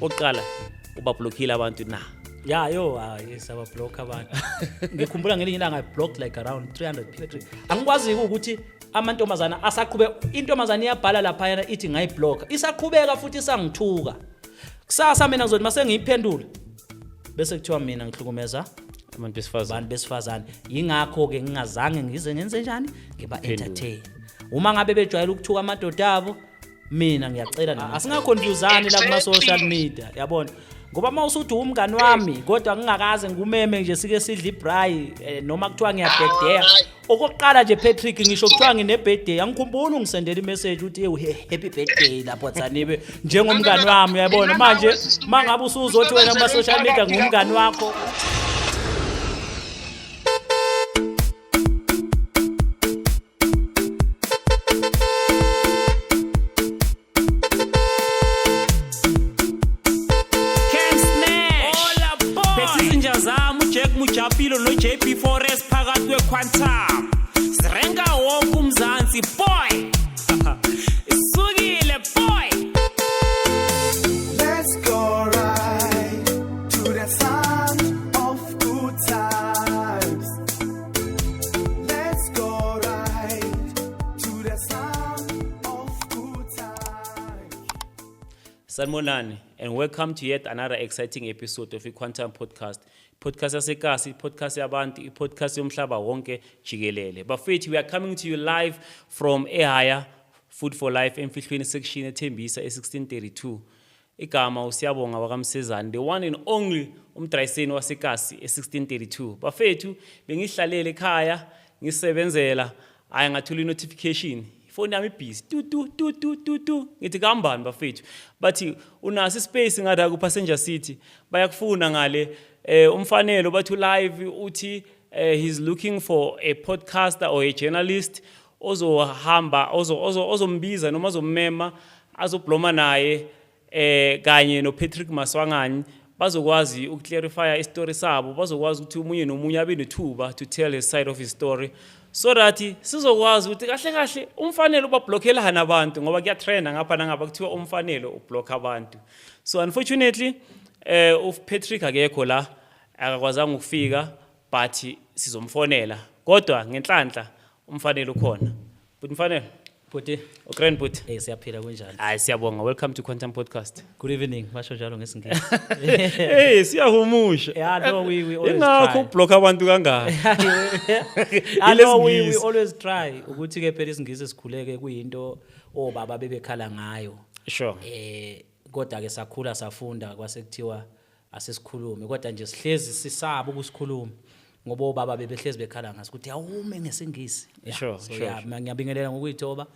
oqala ubablockile abantu na Yeah, yes, aba block abantu. Ngikhumbula ngelinye ilanga I blocked like around 300 people. Angikwazi ukuthi amantombazana asaqhube intombazana iyabhala lapha yana ithi ngayiblock. Isaqhubeka futhi isangithuka. Kusasa mina ngizothi mase ngiyiphendula. Bese kuthiwa mina ngihlukumeza abantu besifazane. Yingakho ke ngingazange ngize ngenze njani? Ngiba entertain. Uma ngabe bejwayela ukuthuka amadoda abo, mina ngiyacela nami. Asingaconfuseani la kuma social media, yabona? Ngoba mawusuthi umngani wami kodwa ngingakaze ngumeme nje sike sidla ibrayi noma kuthiwa ngiyabhedea okokuqala nje Patrick ngisho kuthiwa ngine birthday angikhumbula ungisendela imessage uthi happy birthday lapho Tsanibe njengomngani wami uyabona manje mangabe usuzothi wena kuma social media ngumngani wakho Mujapilo no JP Forest phakathi kweQuantum sirenga wonke umzansi boy isukile boy Let's go right to the sound of good times Let's go right to the sound of good times Sanibonani and welcome to yet another exciting episode of iQuantum podcast. Podcast yasekasi, podcast yabantu, podcast yomhlaba wonke jikelele. Bafethu, we are coming to you live from eHaya Food for Life emfihlweni section eThembisa e1632. Igama usiyabonga wakamsezani, the one and only umdrayiseni wasekasi e1632. Bafethu, bengihlalele ekhaya, ngisebenzela, aya ngathula notification. Phone yami busy tu ngithi kambani bafethu bathi unasi space ngada ku passenger seat bayakufuna ngale umfanelo bathu live uthi he's looking for a podcaster or a journalist ozohamba ozombiza noma ozommema azobloma naye kanye no Patrick Maswangani bazokwazi ukclarify istory sabo bazokwazi ukuthi umunye nomunye abe nethuba to tell his side of his story so that sizokwazi ukuthi kahle kahle umfanelo ubablockela abantu ngoba kuyatrenda ngapha nangapha kuthiwa umfanelo ublock abantu so unfortunately of Patrick akekho la akakwazanga ukufika but sizomfonela kodwa ngenhlanhla umfanelo ukhona but umfanelo Puti ugrand but siyaphila kunjani hayi siyabonga welcome to Quantum podcast Good evening basho njalo ngesingisi siyahumusha Yeah no we always ingakho try ublock abantu kangaka I know we always try ukuthi ke phela isingisi sikhuleke kuyinto obaba bebekhala ngayo sure kodwa ke sakhula safunda kwasekuthiwa asesikhulume kodwa nje sihlezi sisaba ukusikhuluma ngoba obaba bebehlezi bekhala ngaso ukuthi awume ngesingisi Sure, so sure. yeah ngiyabingelela ngokuyithoba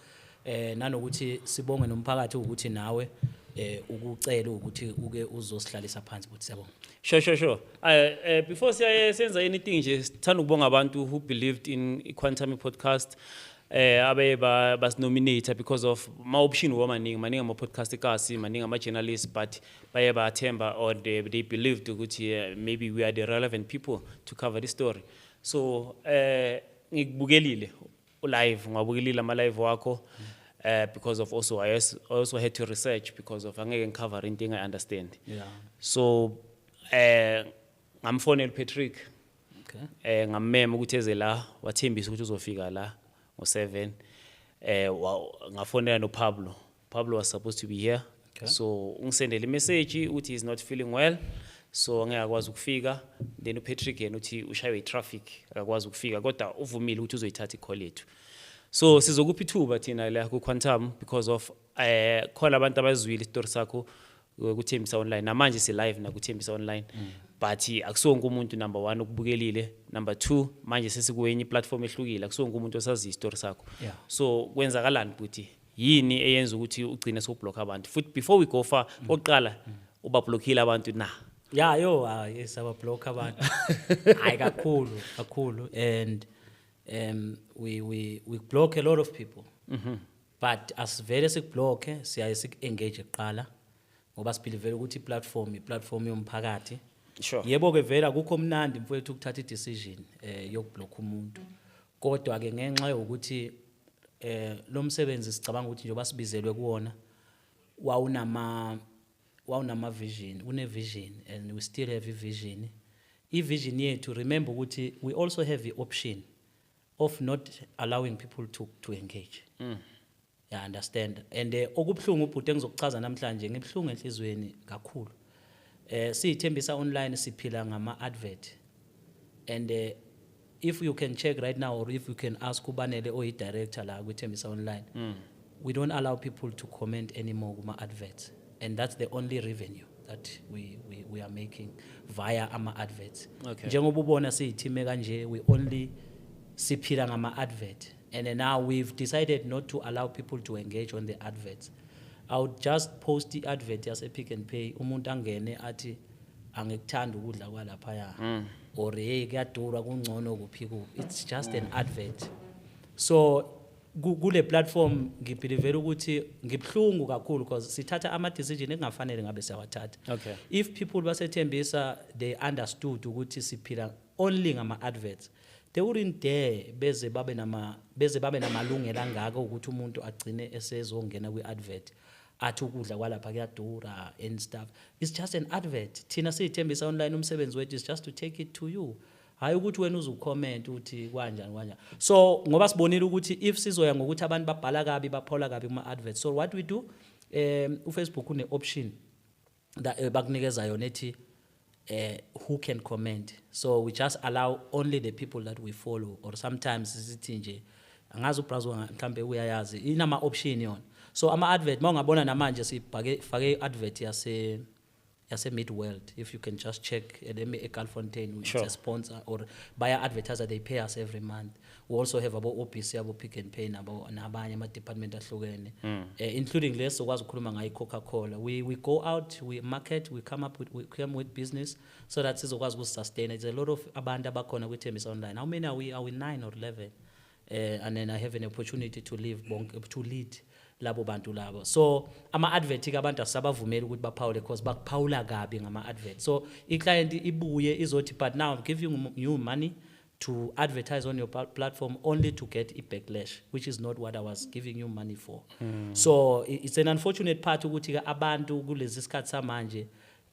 nanokuthi sibonge nomphakathi ukuthi nawe ukucela ukuthi uke uzosihlalisa phansi ukuthi siyabonga Sure. Before senza anything nje sithanda ukubonga abantu who believed in iQuantum podcast abe bas nominate because of ma option maningi ama podcast ekasi maningi ama journalists but baye bathemba or they believed ukuthi maybe we are the relevant people to cover this story so ngikubukelile live ngabukelile ama live wakho because of also I also had to research because of angeke ngicover into I understand yeah so ngamfonela Patrick okay ngammema ukuthi eze la wathembisa ukuthi uzofika la ngo7 ngafonela no Pablo was supposed to be here okay. So ungisendele message uthi he's not feeling well so angeke akwazi ukufika then uPatrick yena uthi ushaywe itraffic akakwazi ukufika kodwa uvumile ukuthi uzoyithatha icall yethu so sizokupha ithuba thina la ku Quantum because of khona abantu abazwile istory sakho kuThembisa online namanje si live na kuThembisa online but akusonke umuntu number 1 ukubukelile number 2 manje sesikuyenye platform ehlukile akusonke umuntu osazi istory sakho Yeah. so kwenzakalani ukuthi yini eyenza ukuthi ugcine sokublock abantu futhi before we go far oqala ubablockile abantu na yeah yes aba block abantu hayi kakhulu and we block a lot of people but as vele sikublock siyaye engage eqala ngoba sibelieve ukuthi i-platform yomphakathi sure yebo ke vela akukho mnandi mfowethu ukuthatha i-decision yokublock umuntu kodwa ke ngenxa yokuthi lo msebenzi sicabanga ukuthi njengoba sibizelwe kuwona wawunama wawunama vision, une vision, and we still have a vision. I-vision yethu, remember ukuthi we also have the option of not allowing people to engage. You understand? And okubuhlungu ubhuti engizokuchaza namhlanje ngibuhlungu enhlizweni kakhulu. Siyithembisa online siphila ngama advert. And if you can check right now, or if you can ask ubanele oyi director la kwithembisa online, we don't allow people to comment anymore kuma adverts, and that's the only revenue that we are making via ama adverts. Okay. Njengoba ubona siyithime kanje, we only siphila ngama advert, and then now we've decided not to allow people to engage on the adverts. I would just post the advert yase Pick and Pay, umuntu angene athi angikuthanda ukudla kwalaphaya, or hey kuyadura kungcono kuphi kuphi. It's just an advert. So kule platform ngibelieve ukuthi ngibhlungu kakhulu because sithatha ama decision engafanele ngabe siyawathatha. Okay. If people basethembisa they understood ukuthi siphila only ngama adverts, they wouldn't dare beze babe namalungelo angaka ukuthi umuntu agcine esezongena kwi advert athi ukudla kwalapha kuyadura and stuff. It's just an advert. Thina siyithembisa online umsebenzi wethu is just to take it to you. Hayi ukuthi wena uzucomment uthi kanjani. So ngoba sibonile ukuthi if sizoya ngokuthi abantu babhala kabi baphola kabi kuma adverts, so what we do, uFacebook une option that bakunikeza yona ethi who can comment. So we just allow only the people that we follow, or sometimes sithi nje angazi ubrowser mhlambe uyayazi inama option yona. So ama advert mawungabona namanje sifake advert yase Midworld. If you can just check eGalfontein, which is a sponsor, or buyer advertiser, they pay us every month. We also have about OPC, about Pick and Pay, nabanye ama department ahlukene, including less okwazi ukukhuluma ngayi Coca-Cola. We go out, we market, we come with business so that sizokwazi ukusustain. There's a lot of abantu abakhona kwithembisa online. How many are we 9 or 11? And then I have an opportunity to lead labo bantu labo. So ama advert abantu asabavumela ukuthi baphawule because bakuphawula kabi ngama advert. So i-client ibuye izothi but now I'm giving you money to advertise on your platform only to get a backlash, which is not what I was giving you money for. So it's an unfortunate part ukuthi abantu kulezi sikhathi samanje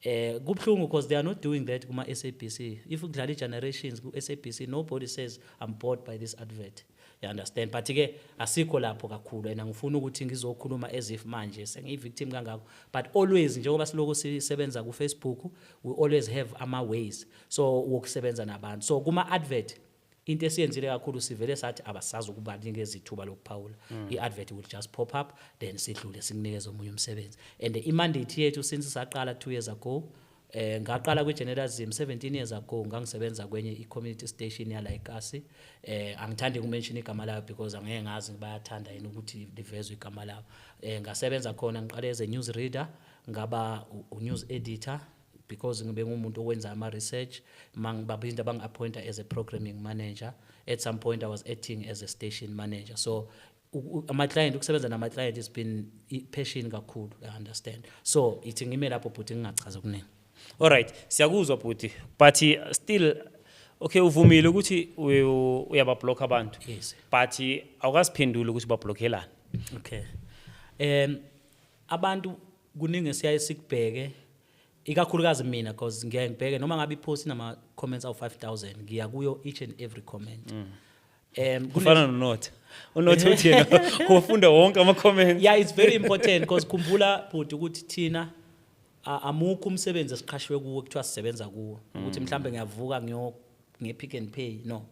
kubhlungu because they are not doing that kuma SABC. If ukudlala generations ku SABC, nobody says I'm bored by this advert. You understand? But ke asikho lapho kakhulu, and ngifuna ukuthi ngizokhuluma as if manje sengiyi-victim kangako. But always njengoba siloko sisebenza ku Facebook, we always have ama ways so wokusebenza nabantu. So kuma advert into esiyenzile kakhulu sivele sathi abasazi ukuba nikeza ithuba lokuphawula. I-advert will just pop up, then sidlule sikunikeza omunye umsebenzi. And the mandate yethu since saqala 2 years ago, ngaqala kwi-Generalism 17 years ago, ngangisebenza kwenye i-community station yala eKasi. Angithandi ukumention igama layo because angeke ngazi bayathanda yini ukuthi livezwe igama layo. Ngasebenza khona ngiqale as a news reader, ngaba news editor because ngibe ngumuntu owenza ama research, mangibaphinda bang-appointa as a programming manager. At some point I was acting as a station manager. So my client, ukusebenza nama client has been passion kakhulu, I understand. So ithi ngime lapho but ngingachaza okuningi. All right, siyakuzwa bhuti, but still okay uvumile ukuthi uyabablock abantu. Yes. But awukasiphendula ukuthi bablockelana. Okay. Abantu kuningi siyaye sikubheke ikakhulukazi mina because ngiyaye ngibheke noma ngabe ipost nama comments awu 5000 ngiya kuyo each and every comment. Kufana noNoth. uNoth uthi ufunda wonke ama comments. Yeah, it's very important because khumbula bhuti ukuthi thina amukho umsebenzi esiqhashwe kuwo kuthiwa sisebenza kuwo ukuthi mhlambe ngiyavuka nge-Pick and Pay, no,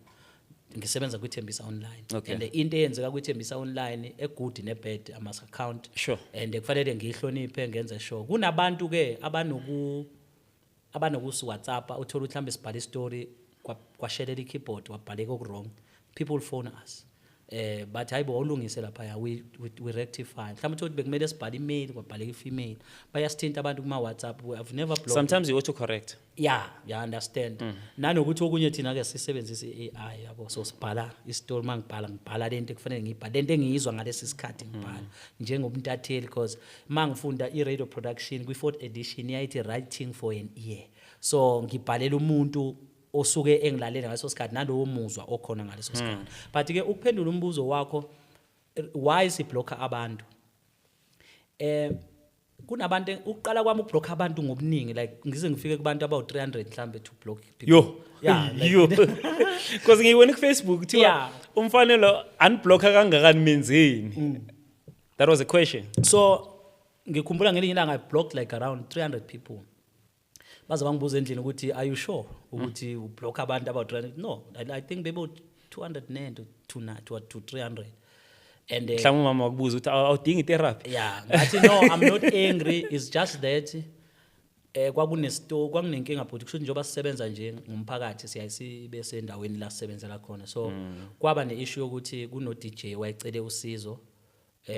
ngisebenza kwithembisa online. Okay. And into eyenzeka kwithembisa online egood nebad ama account. Sure. And kufanele ngihloniphe ngenze sure kunabantu ke abanoku WhatsApp uthola mhlambe sibhala story kwashelela i-keyboard wabhaleka oku-wrong, people phone us. But hayibo ulungise lapha we rectify. Mhlawumbe uthi bekumele sibhala email kwabhaleka i-female. Bayasithinta abantu kuma WhatsApp. I've never blocked. Sometimes you auto correct. Yeah, you understand. Nanokuthi okunye thina ke sisebenzisa i-AI yabo, so sibhala i-story ngibhala lento kufanele ngibhala lento engiyizwa ngalesi sikhathi ngibhala njengomntatheli because mangifunda i-radio production kwi-4th edition yayithi writing for an ear. So ngibhalela umuntu osuke engilalela ngaleso sikhathi nalowo muzwa okhona ngaleso sikhathi. But ke ukuphendula umbuzo wakho why siblocker abantu, kunabantu uqala kwami ukublock abantu ngobuningi like ngize ngifike kubantu abawu 300 mhlambe to block people. Yo. Yeah, like- Yo. Because ngiwena ku Facebook kuthiwa Yeah. umfanelo unblocka kangakani menzeni. That was a question. So ngikhumbula ngelinye ilanga I blocked like around 300 people. Baze bangibuza endlini ukuthi are you sure ukuthi ublock abantu about 300? No, I think maybe 200 to 300. And Mhlawumbe mama wakubuza ukuthi awudingi therapy. yeah, ngathi no, I'm not angry, it's just that kwakunenkinga but kusho njengoba sisebenza nje ngumphakathi siyasibe sendaweni la sisebenzela khona. So kwaba ne-issue yokuthi kuno DJ wayecele usizo.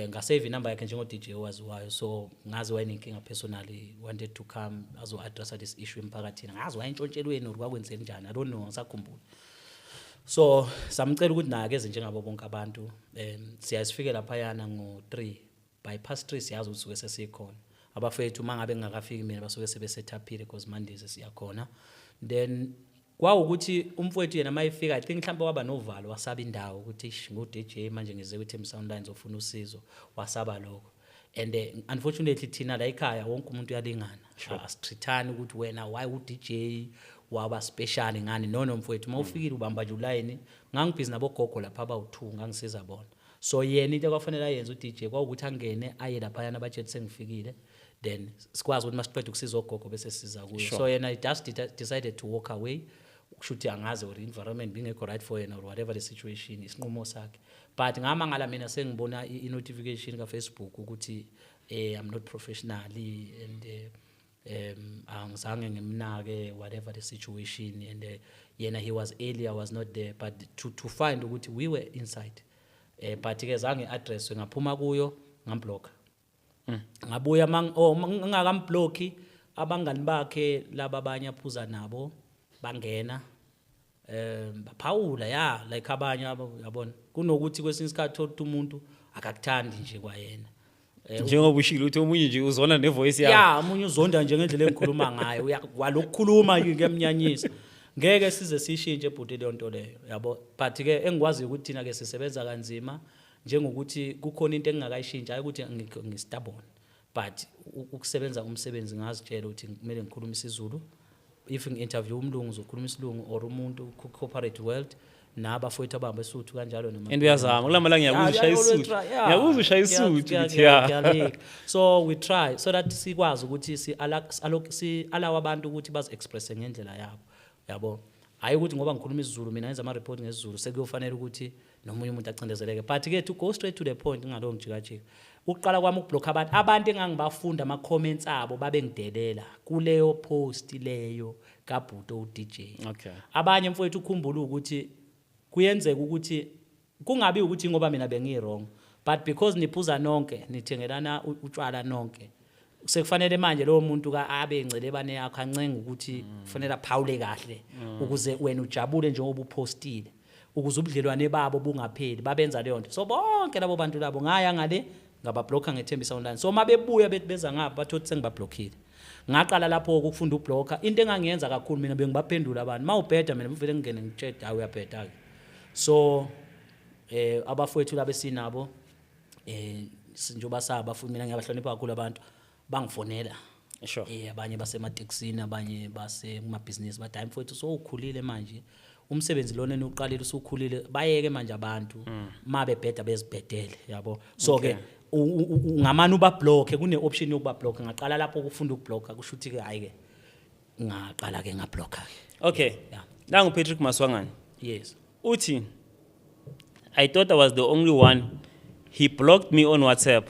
Ngasave inumber yakhe njengo DJ owaziwayo, so ngazi wayenenkinga personally, wanted to come azo address this issue emphakathini. Ngazi wayentshontshelweni ukwakwenzeni njani, I don't know, ngisakhumbula. So samcela ukuthi naye eze njengabo bonke abantu, siyasifike lapha yana ngo3 by past 3 siyazi ukuthi sesikhona. Abafethu mangabe ngakafiki mina basuke sebesetaphile because Mondays siyakhona. Then kwawukuthi umfowethu yena mayifika I think mhlawumbe waba novalo wasaba indawo ukuthi ngo DJ manje ngize ku Thembi Soundlines ofuna usizo, wasaba lokho. And unfortunately thina la ekhaya wonke umuntu uyalingana. Asithithani ukuthi wena why u DJ waba special ngani, no mfowethu mawufikile ubamba nje uline. Ngangibhizi nabo gogo lapha abawu2 ngangisiza bona. So yena into kwafanele ayenze u DJ kwawukuthi angene aye lapha yana bajethi sengifikile, then sikwazi ukuthi masiqeda ukusiza ogogo bese siza kuyo. So yena I just decided to walk away. Kushuthi angazi or environment bingekho right for yena or whatever the situation, isinqumo sakhe. But ngamangala mina sengibona i-notification ka Facebook ukuthi I'm not professionally and angizange ngimnake whatever the situation, and yena he was early, I was not there, but to find ukuthi we were inside. But ke zange address ngaphuma kuyo ngamblock. Ngabuya ngingakamblock abangani bakhe laba abanye aphuza nabo bangena baphawula ya like abanye yabona kunokuthi kwesinye isikhathi thola umuntu akakuthandi nje kwayena Njengoba ushilo uthi omunye nje uzona nevoice yakhe. ya umunye uzonda nje ngendlela engikhuluma ngayo uyalokukhuluma ngiyamnyanyisa ngeke size sishintshe bhuti leyo nto leyo yabo. But ke engikwazi ukuthi thina ke sisebenza kanzima njengokuthi kukhona into engingakayishintsha hayi ukuthi ngistubborn, but ukusebenza umsebenzi ngazitshela ukuthi kumele ngikhulume isiZulu. If ngi-interview umlungu uzokhuluma isilungu or umuntu corporate world nabafowethu abahamba esuthu kanjalo noma. And uyazama kulamala ngiyakuzwa ushaya isuthu. Ngiyakuzwa ushaya isuthu ngithi ya. So we try so that sikwazi ukuthi allow abantu ukuthi bazi express ngendlela yabo yabo. Hayi ukuthi ngoba ngikhuluma isiZulu mina ngenza ama report ngesiZulu sekuyofanele ukuthi nomunye umuntu acindezeleke. But ke to go straight to the point ngalo ngijikajika. Uqala kwami ukublock abantu engangibafunda ama comments abo babe ngidelela kuleyo post leyo kaBhuto uDJ. Okay. Abanye mfowethu ukhumbula ukuthi kuyenzeka ukuthi kungabi ukuthi ngoba mina bengi-wrong, but because niphuza nonke nithengelana utshwala nonke sekufanele manje lowo muntu abe ingcelebane yakho ancenga ukuthi kufanele aphawule kahle ukuze wena ujabule njengoba upostile ukuze ubudlelwane babo bungapheli babenza leyo nto. So bonke labo bantu labo ngaya ngale ngabablocker ngeThembi Soundlines. So mabebuya bethi beza ngapha bathothi sengibablockile. Ngaqala lapho ukufunda ublocker. Into engangiyenza kakhulu mina bengibaphendula abantu mawubheda mina mfike ngene ngitsheda hayi uyabheda ke. So abafowethu labesinabo njengoba sabafundi mina ngiyabahlonipha kakhulu abantu bangifonela. Sure. Abanye basemateksini abanye base kuma business bathi hayi mfowethu so ukhulile manje umsebenzi lona eniuqalile usukhulile bayeke manje abantu mabe bheda bezibhedele yabo. So ke ngamani uba block kune option yokuba block. Ngaqala lapho ukufunda ukublocker kusho ukuthi ke hayi ke ngaqala ke ngablocker ke. Okay. Yeah. Nangu Patrick Maswangani. Yes. Uthi I thought I was the only one. He blocked me on WhatsApp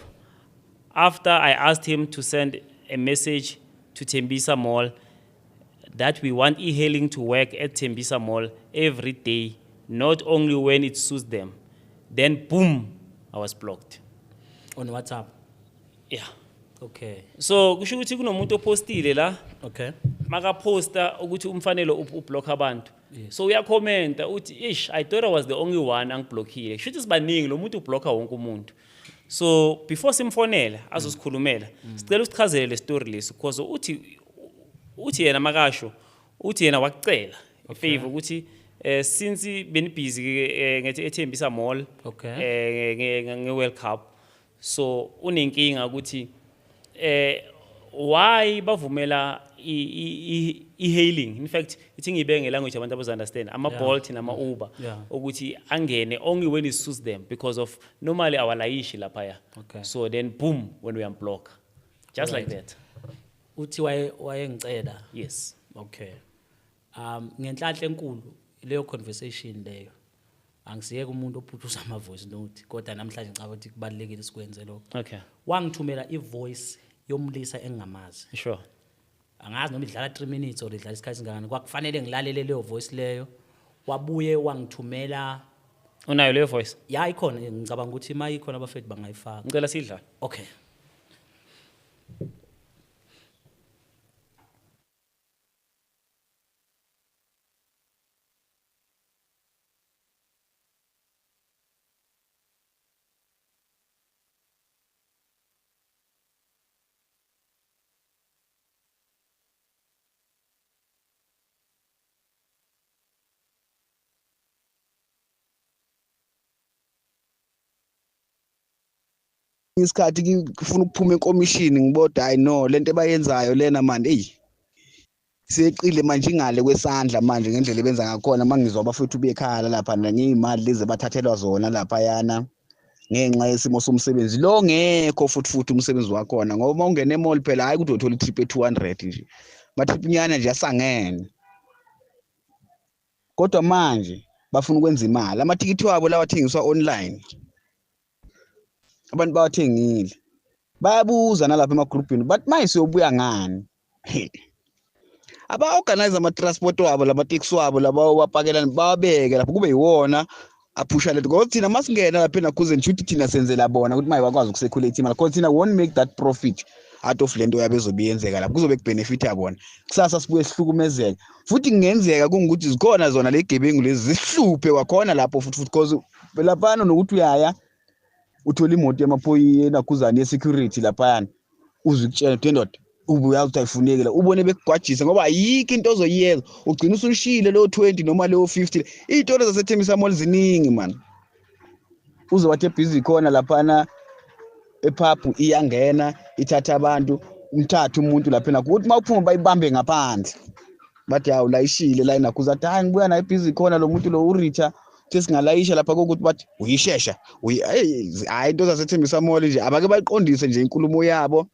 after I asked him to send a message to Tembisa Mall that we want e-hailing to work at Tembisa Mall every day, not only when it suits them. Then boom, I was blocked. On WhatsApp. Yeah. Okay. So kusho ukuthi kunomuntu opostile la Okay. makaposta ukuthi umfanelo ublock abantu. So uyakhomenta uthi ish I thought I was the only one angiblockile. Kusho sibaningi lo muntu ublocker wonke umuntu. So before simfonela azosikhulumela sicela usichazele le story lesi because uthi yena makasho uthi yena wakucela ifavor ukuthi since beni busy ngethi eThembisa Mall Okay. nge World Cup so unenkinga ukuthi why bavumela i-hailing? In fact, ithi ngiyibe ngelanguage abantu abaza-understand, ama-Bolt nama-Uber, Yeah. ukuthi angene only when it suits them because of normally awalayishi laphaya. Okay. So then boom, when we unblock. Just like that. Uthi wayengicela. Yes. Okay. Ngenhlanhla enkulu leyo conversation leyo. Angisiyeke umuntu ophuthusa ama voice note kodwa namhlanje ngicabanga ukuthi kubalekile sikwenze lokho. Okay. Wangithumela ivoice yomlisa engingamazi. Sure. Angazi noma idlala 3 minutes or idlala isikhathi singakani. Kwakufanele ngilalele leyo voice leyo. Wabuye wangithumela Unayo leyo voice? ya ikhona ngicabanga ukuthi mayikhona abafethu bangayifaka. Ngicela sidla. Okay. Isikhathi ngifuna ukuphuma enkomishini ngibodwa hayi no lento abayenzayo lena manje seqile manje ingale kwesandla manje ngendlela ebenza ngakhona mangizwa abafethu bekhaya lapha ngiyimali lezi bathathelwa zona lapha yana ngenxa yesimo somsebenzi lo ngekho futhi umsebenzi wakhona ngoba ungena emall phela hayi kuthi uthola itrip e200 nje matrip nyana nje asangene kodwa manje bafuna ukwenza imali amathikithi wabo lawa athengiswa online abantu bawathengile bayabuza nalapha emagroupini but manje siyobuya ngani aba-organize ama-transport wabo lama-taxi wabo laba wapakela bawabeke lapho kube yiwona aphusha letho ngoba thina masingena lapha eNakuze ngishuthi thina senzela bona ukuthi maye bakwazi ukucirculate imali because thina won't make that profit out of lento yabe ezobiyenzeka lapho kuzobe kubenefit yabona kusasa sibuye sihlukumezeka futhi kungenzeka kungukuthi zikhona zona legebengu lezi zihluphe kwakhona lapho futhi because lapha nokuthi uyaya uthola imoto yamaphoyisa eNakuzane ye-security laphayana uzikutshela ndoda ubuya uyifunekela ubone bekugwajisa ngoba ayikho into ozoyenza ugcina usushile lo 20 noma lo 50 izitolo zaseThembisa Mall ziningi man uzobathe busy khona laphana ephapu iyangena ithatha abantu umthatha umuntu laphena ukuthi mawuphuma bayibambe ngaphandle bathi hawu layishile la eNakuza athi hayi ngibuya naye busy khona lo muntu lo uRicha sesingalayisha lapha kokuthi bathi uyishesha hayi into zaseThembisa Mall nje abake bayiqondise nje inkulumo yabo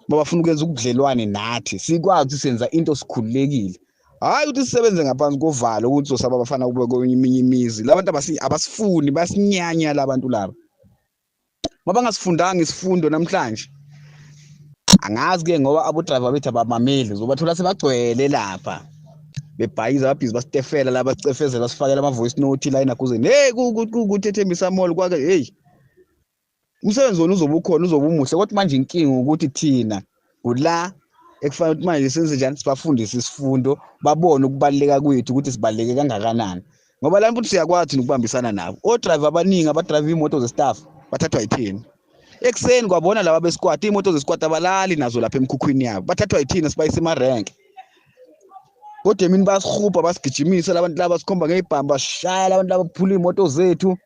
babafuna ukwenza ubudlelwane nathi sikwazi ukuthi senza into sikhululekile hayi ukuthi sisebenze ngaphansi kovalo ukuthi sosaba abafana kube kweminye imizi labantu abasifuni basinyanya labantu laba mabangasifundanga isifundo namhlanje angazi ke ngoba abo driver bethu abamameli zobathola sebagcwele lapha bebhayiza ababhizi basitefela laba sicefezela sifakela ama voice note la eNakuze hey kuthi eThembisa Mall kwake hey umsebenzi wona uzoba ukhona uzoba umuhle kodwa manje inkinga ukuthi thina kula ekufanele ukuthi manje senze njani sibafundise isifundo babone ukubaleka kwethu ukuthi sibaleke kangakanani ngoba la mfuthi siyakwazi ukubambisana nabo o driver abaningi abadrive imoto ze-staff bathathwa yithina ekseni kwabona laba besquad imoto ze-squad abalali nazo lapha emkhukhwini yabo bathathwa yithina sibayise ema-rank kodwa emini basigubha basigijimisa labantu laba sikhomba ngeibhamba shaya labantu laba phula imoto zethu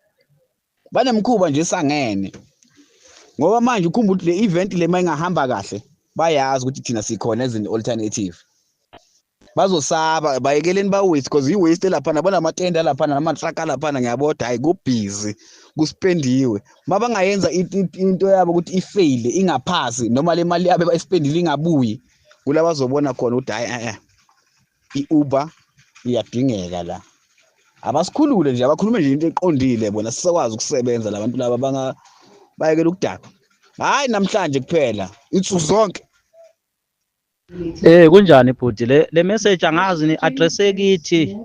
banemkhuba nje sangene ngoba manje ukhumbula ukuthi le event le mayingahamba kahle bayazi ukuthi thina sikhona as an alternative bazosaba bayekeleni ba waste because i waste lapha nabona amatenda lapha nama-truck lapha ngiyabodwa hayi kubhizi kuspendiwe mabangayenza into yabo ukuthi ifail ingaphasi noma le mali yabe bayispendile ingabuyi kula bazobona khona ukuthi hayi iUber iyadingeka la abasikhulule nje abakhulume nje into eqondile bona sisakwazi ukusebenza labantu laba bayekela ukudaka hayi namhlanje kuphela insuku zonke Kunjani bhuti le message angazi ni address kithi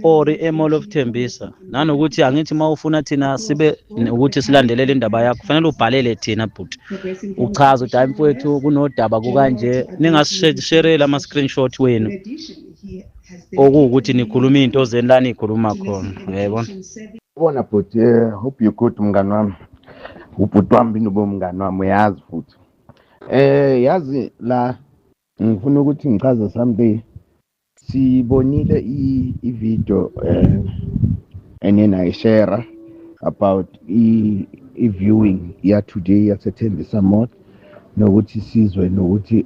or eMall of Thembisa nanokuthi angithi mawufuna thina sibe ukuthi silandelele indaba yakho kufanele ubhalele thina bhuti uchaza ukuthi hayi mfowethu kunodaba kukanje ningasisherela ama screenshot wenu okuwukuthi nikhuluma into zeni la nikhuluma khona yebo Bona bhuti hope you good mngani wami ubhuti wami nobo mngani wami uyazi futhi yazi la ngifuna ukuthi ngichaze something sibonile i-video enena i-share about i-viewing ya today yaseThembisa Mall nokuthi sizwe nokuthi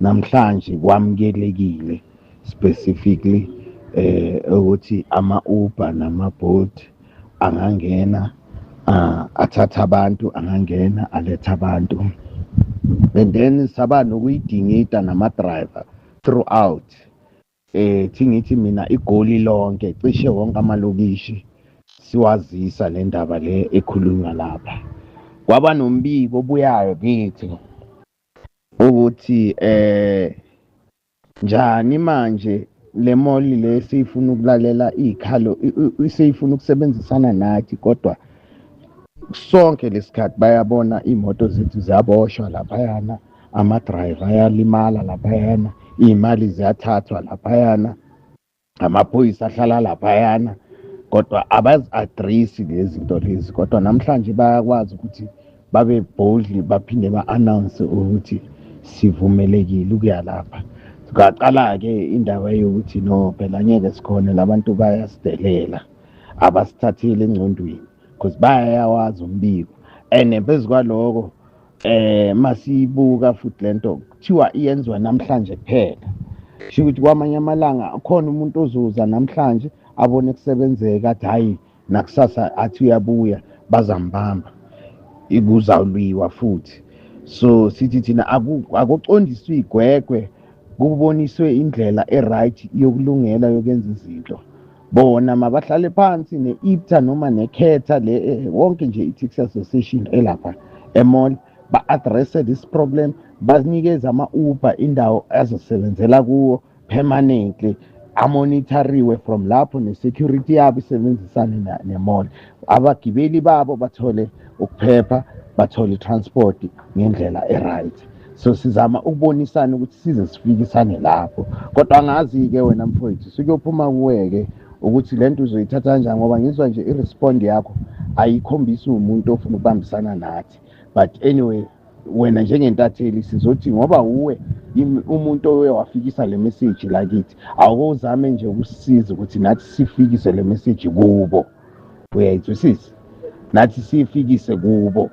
namhlanje kwamukelekile specifically ukuthi ama-Uber nama-Bolt angangena athatha abantu, angangena aletha abantu, and then saba nokuyidingida nama-driver throughout. Thingithi mina igoli lonke cishe wonke amalokishi siwazisa le ndaba le ekhulunywa lapha. Kwaba nombiko obuyayo kithi ukuthi njani manje le mall le sifuna ukulalela ikhalo isifuna ukusebenzisana nathi, kodwa sonke lesikhathi bayabona imoto zethu ziyaboshwa laphayana, ama-driver ayalimala laphayana, iy'mali ziyathathwa laphayana, amaphoyisa ahlala laphayana, kodwa abazi-address lezi zinto lezi. Kodwa namhlanje bayakwazi ukuthi babe boldly baphinde ba-announce ukuthi sivumelekile ukuya lapha. Ngaqala-ke indaba yokuthi no phela ngeke sikhone labantu bayasidelela, abasithathile engcondweni because bayawazi umbiko. And phezu kwaloko masiyibuka futhi lento kuthiwa iyenziwa namhlanje kuphela. Sho ukuthi kwamanye amalanga khona umuntu ozoza namhlanje abone kusebenzeka athi hayi nakusasa athi uyabuya bazambamba, ikuzawulwiwa futhi. So sithi thina akucondiswe igwegwe, kuboniswe indlela e-right yokulungela yokwenza izinto. Bona mabahlale phansi ne-IPTA noma nekhetha le wonke nje i-taxi association elapha emall, ba-addresse this problem, banikeze ama-Uber indawo azosebenzela kuwo permanently, amonitoriwe from lapho ne-security yabo isebenzisane ne-mall. Abagibeli babo bathole ukuphepha, bathole i-transport ngendlela e-right. So sizama ukubonisana ukuthi size sifikisane lapho. Kodwa angazi-ke wena mfowethu sikuyophuma kuwe-ke ukuthi lento uzoyithatha kanjani, ngoba ngizwa nje i-respond yakho ayikhombisi umuntu ofuna ukubambisana nathi. But anyway, wena njengentatheli sizothi ngoba uwe umuntu owe wafikisa le message la kithi, awuzame nje ukusisiza ukuthi nathi sifikise le message kubo. Uyayizwisisa? Nathi sifikise kubo.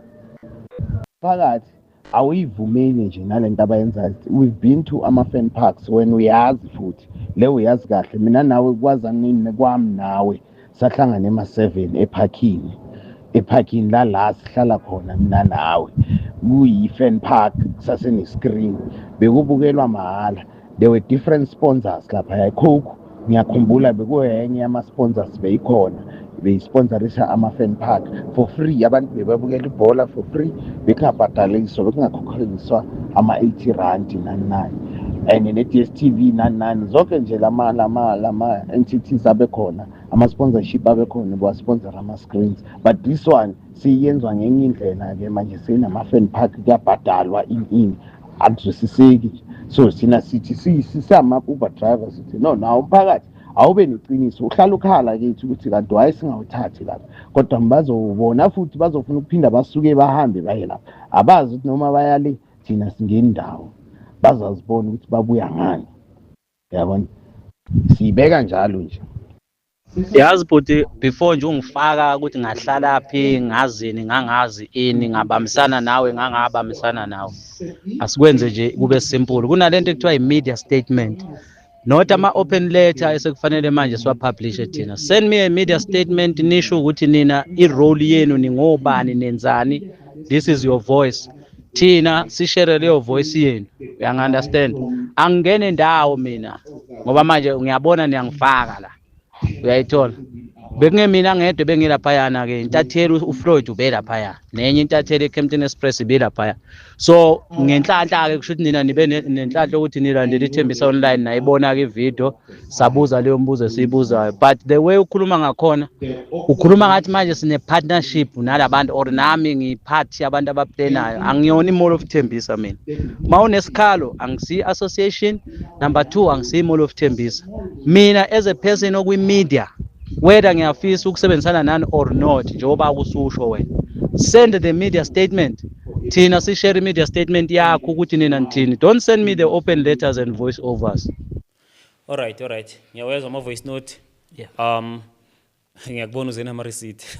Phakathi awuyivumeli nje nalento abayenzayo. We've been to ama-fan parks when uyazi futhi le uyazi kahle. Mina nawe kwazanini kwami nawe sahlangana ema-7 eparking la sihlala khona mina nawe, kuyi-fan park sasene-screen, bekubukelwa mahhala. There were different sponsors lapha, Coke ngiyakhumbula bekuyenye yama-sponsors beyikhona, beyisponsorisha ama-fan park for free. Abantu bebabukela ibhola for free, bekungabhadaliswa, bekungakhokheliswa ama-80 rand nani, and ne-DSTV nani zonke nje lama entities abekhona, ama-sponsorship abekhona bawasponsorha ama-screens. But this one siyenzwa ngenye indlela-ke manje, sinama-fan park kuyabhadalwa ini akuzwisiseki. So sina sithi sisama-Uber drivers sithi no, nawo umphakathi awube neqiniso, uhlala ukhala kithi ukuthi kanti waye singawuthathi lapha, kodwa bazobona futhi bazofuna ukuphinda basuke bahambe baye lapha. Abazi ukuthi noma bayale thina singendawo bazazibona ukuthi babuya ngani. Yabona, siyibeka njalo nje. Yazi bhuti, before nje ungifaka ukuthi ngahlala phi, ngazini, ngangazi ini, ngabambisana nawe, ngangabambisana nawe, asikwenze nje kube simple. Kunalento ekuthiwa i-media statement, not ama-open letter esekufanele manje siwapublishe thina. Send me a media statement nisho ukuthi nina i-role yenu ningobani, nenzani, this is your voice. Thina sishare leyo voice yenu, uyangi-understand? Angingene ndawo mina ngoba manje ngiyabona niyangifaka la, uyayithola. Bekungemina ngedwa bengelaphayana ke, intatheli uFloyd ubelaphaya, nenye intatheli eKempton Express ibelaphaya. So ngenhlanhla ke kusho ukuthi nina nibe nenhlanhla ukuthi nilandele iThembisa online, nayibona ke ivideo sabuza leyo mbuzo siyibuzayo. But the way ukhuluma ngakhona, ukhuluma ngathi manje sine partnership nalabantu, or nami ngiphathi abantu abaplenayo. Angiyona i-Mall of Thembisa mina. Mawunesikhalo angisi association. Number 2 angisi Mall of Thembisa. Mina as a person okwi-media, whether ngiyafisa ukusebenzisana nani or not, njengoba kususho wena, send the media statement, thina si-share media statement yakho ukuthi nina nithini. Don't send me the open letters and voice overs. All right. Ngiyawezwa ama-voice note. Yeah. ngiyakubona uze nama receipt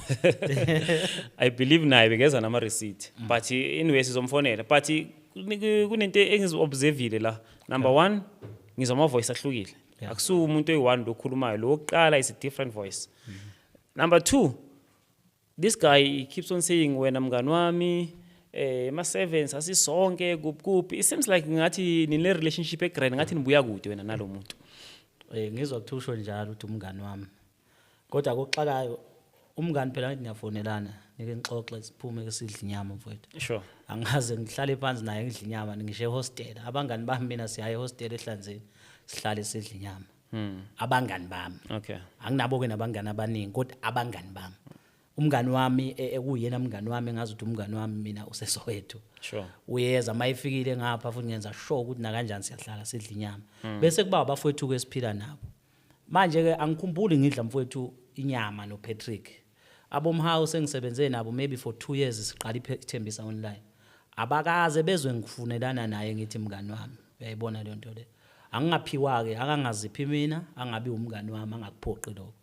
I believe naye bekeza nama receipt but anyway sizomfonela but kunento engizoobservile la number 1 ngizwa ama voice ahlukile akusu umuntu oyi1 lokhulumayo lo oqala is a different voice number 2 this guy he keeps on saying wena mngani wami ma sevens asisonke kuphi it seems like ngathi nile relationship egrand ngathi nibuya kude wena nalomuntu ngizwa kuthisho njalo uthi umngani wami kodwa kokuxakayo umngani phela ngithi niyafonelana nike ngixoxe siphume kesidla inyama mfowethu sure angaze ngihlale phansi naye ngidla inyama ngisho hostel abangani bami mina siyaye hostel eHlanzeni sihlale sidla inyama abangani bami okay anginabo ke nabangani abaningi kodwa abangani bami umngani wami ekuyena umngani wami ngazi ukuthi umngani wami mina useSoweto sure uyeza mayifikile ngapha futhi ngenza sure ukuthi na kanjani siyahlala sidla inyama bese kuba abafowethu kwesiphila nabo manje ke angikhumbuli ngidla mfowethu inyama no Patrick abomhouse engisebenze nabo maybe for 2 years siqala ithembisa online abakaze bezwe ngifunelana naye ngithi mngani wami uyayibona le nto le angingaphiwa ke akangaziphi mina angabi umngani wami angakuphoqi lokho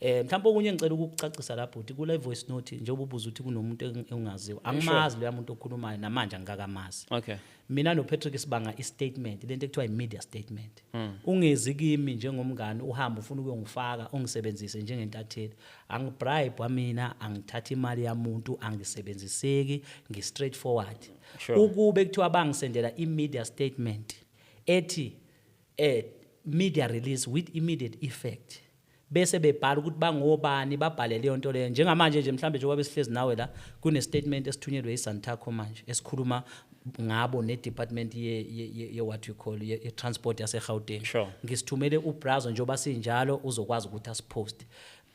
mhlawumbe okunye ngicela ukukucacisa lapho uthi kule voice note njengoba ubuza ukuthi kunomuntu engaziwa angimazi lo muntu okhulumayo namanje angikakamazi okay mina no Patrick sibanga i-statement lento ekuthiwa i-media statement ungezi kimi njengomngani uhamba ufuna ukuyongifaka ungisebenzise njengentatheli angibribe mina angithatha imali yamuntu angisebenziseki ngi-straight forward ukube kuthiwa bangisendela i-media statement ethi media release with immediate effect bese bebhala ukuthi bangobani babhale leyo nto leyo njengamanje nje mhlambe njengoba besihlezi nawe la kune statement esithunyelwe iSantaco manje esikhuluma ngabo ne department ye what we call ye transport yase Gauteng ngisithumele uBrazo njengoba sinjalo uzokwazi ukuthi asipost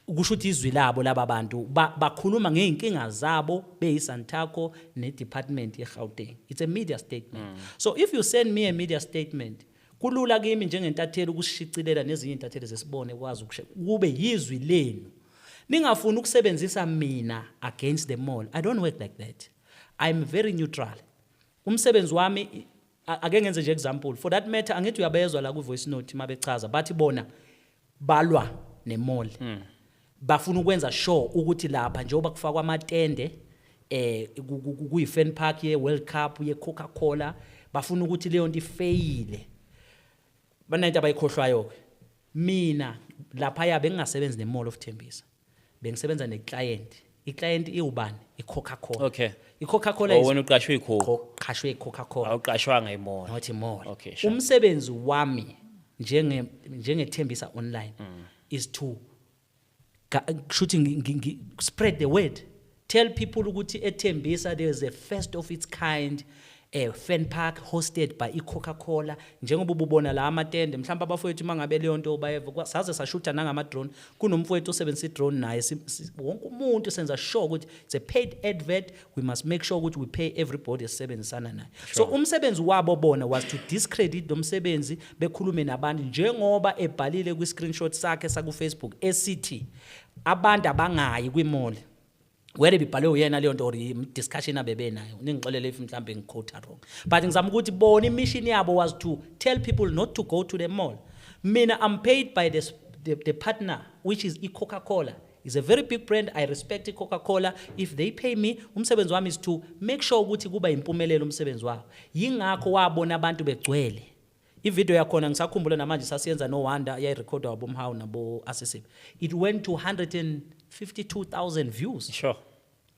ukusho ukuthi izwi labo laba bantu bakhuluma ngeinkinga zabo beyiSantaco ne department ye Gauteng it's a media statement so if you send me a media statement kulula kimi njengentatheli ukusishicilela nezinye intatheli zesibone kwazi kube yizwi lenu ningafuni ukusebenzisa mina against the mall I don't work like that I'm very neutral umsebenzi wami ake ngenze nje example for that matter angithi uyabezwa la ku voice note mabechaza bathi bona balwa nemall bafuna ukwenza sure ukuthi lapha njengoba kufakwa amatende kuyi fan park ye World Cup ye Coca-Cola bafuna ukuthi leyo nto ifeyile banayinto abayikhohlwayo ke mina lapha yabe ngingasebenzi nemall of Thembisa bengisebenza neclient iclient iubani iCoca-Cola okay iCoca-Cola wena uqashwe iCoca qashwe iCoca-Cola awuqashwanga imall not imall okay sure umsebenzi wami njengethembisa online is to shooting spread the word tell people ukuthi ethembisa there is a first of its kind fan park hosted by iCoca-Cola njengoba ububona la amatende mhlawumbe abafowethu mangabe leyo nto bayeva saze sashutha nangama drone kunomfowethu osebenzisa drone naye wonke umuntu senza sure ukuthi it's a paid advert we must make sure ukuthi we pay everybody esebenzisana naye so umsebenzi wabo bona was to discredit lomsebenzi bekhulume nabantu njengoba ebhalile ku screenshot sakhe saku Facebook esithi abantu abangayi kwimall where bibhale uyena leyo nto or discussion abebe nayo ningixolele if mhlambe ngiquote wrong but ngizama ukuthi bona imission yabo was to tell people not to go to the mall mina I'm paid by the partner which is iCoca-Cola is a very big brand I respect iCoca-Cola if they pay me umsebenzi wami is to make sure ukuthi kuba impumelelo umsebenzi wabo yingakho wabona abantu begcwele ivideo yakhona ngisakhumbula namanje sasiyenza no Wanda yayirecord wabomhawu nabo assessip it went to 152,000 views sure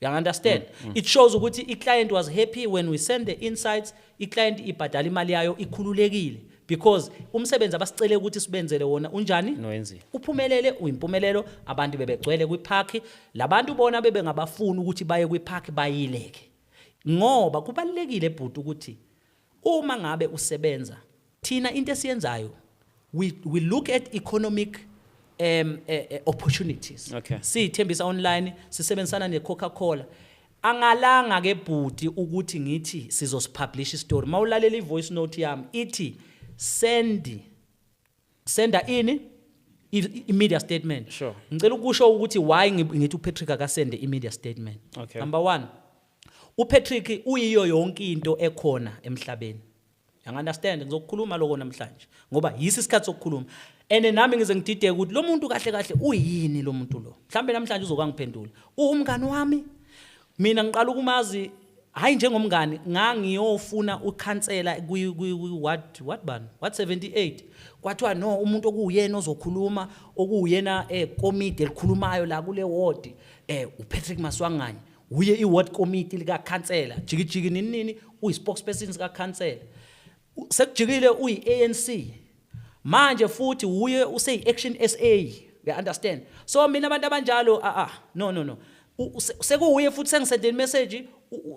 you understand it shows ukuthi iclient was happy when we send the insights iclient ibhadala imali yayo ikhululekile because umsebenzi abasicele ukuthi sibenzele wona unjani nowenzi uphumelele uyimpumelelo abantu bebegcwele kwipark labantu bona bebe ngabafuna ukuthi baye kwipark bayileke ngoba kubalekile ebhuti ukuthi uma ngabe usebenza thina into esiyenzayo we look at economic opportunities okay sithembisa online sisebenzisana neCoca-Cola angalanga ke bhuti ukuthi ngithi sizosipublish story mawulalela ivoice note yami ithi senda ini imedia statement sure ngicela ukusho ukuthi why ngithi uPatrick akasende imedia statement okay number 1 uPatrick uyiyo yonke into ekhona emhlabeni Understand ngizokukhuluma lokho namhlanje ngoba yisi isikhathi sokukhuluma and nami ngize ngidideke ukuthi lo muntu kahle kahle uyini lo muntu lo mhlambe namhlanje uzokangiphendula umngani wami mina ngiqala ukumazi hayi njengomngani ngangiyofuna ukhansela what 78 kwathiwa no umuntu okuyena ozokhuluma okuyena committee elikhulumayo la kule ward uPatrick Maswanganye uye iward committee lika khansela jikijiki nini uyispokesperson sika khansela sekujikile uyi-ANC manje futhi uye useyi-Action SA you understand so mina abantu abanjalo no sekuuye futhi sengisendele message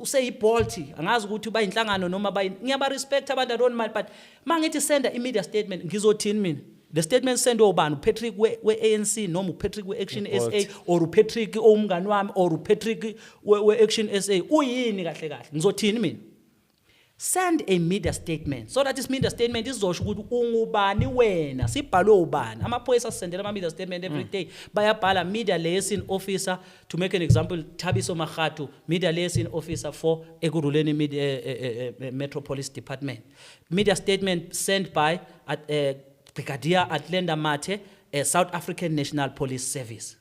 useyi-Bolt angazi ukuthi uba inhlangano noma ngiyaba respect abantu adonimali but mangithi senda i-media statement ngizothini mina the statement sendwe ubani uPatrick we-ANC noma uPatrick we-Action SA or uPatrick omngani wami or uPatrick we-Action SA uyini kahle kahle ngizothini mina send a media statement so that this media statement izosho ukuthi ungubani wena sibhalwe ubani amaphoyisa sisendela ama media statement every day bayabhala media liaison officer to make an example Thabiso Magatu media liaison officer for Ekurhuleni Media Metropolis Department media statement sent by Brigadier Atlenda Mathe South African National Police Service.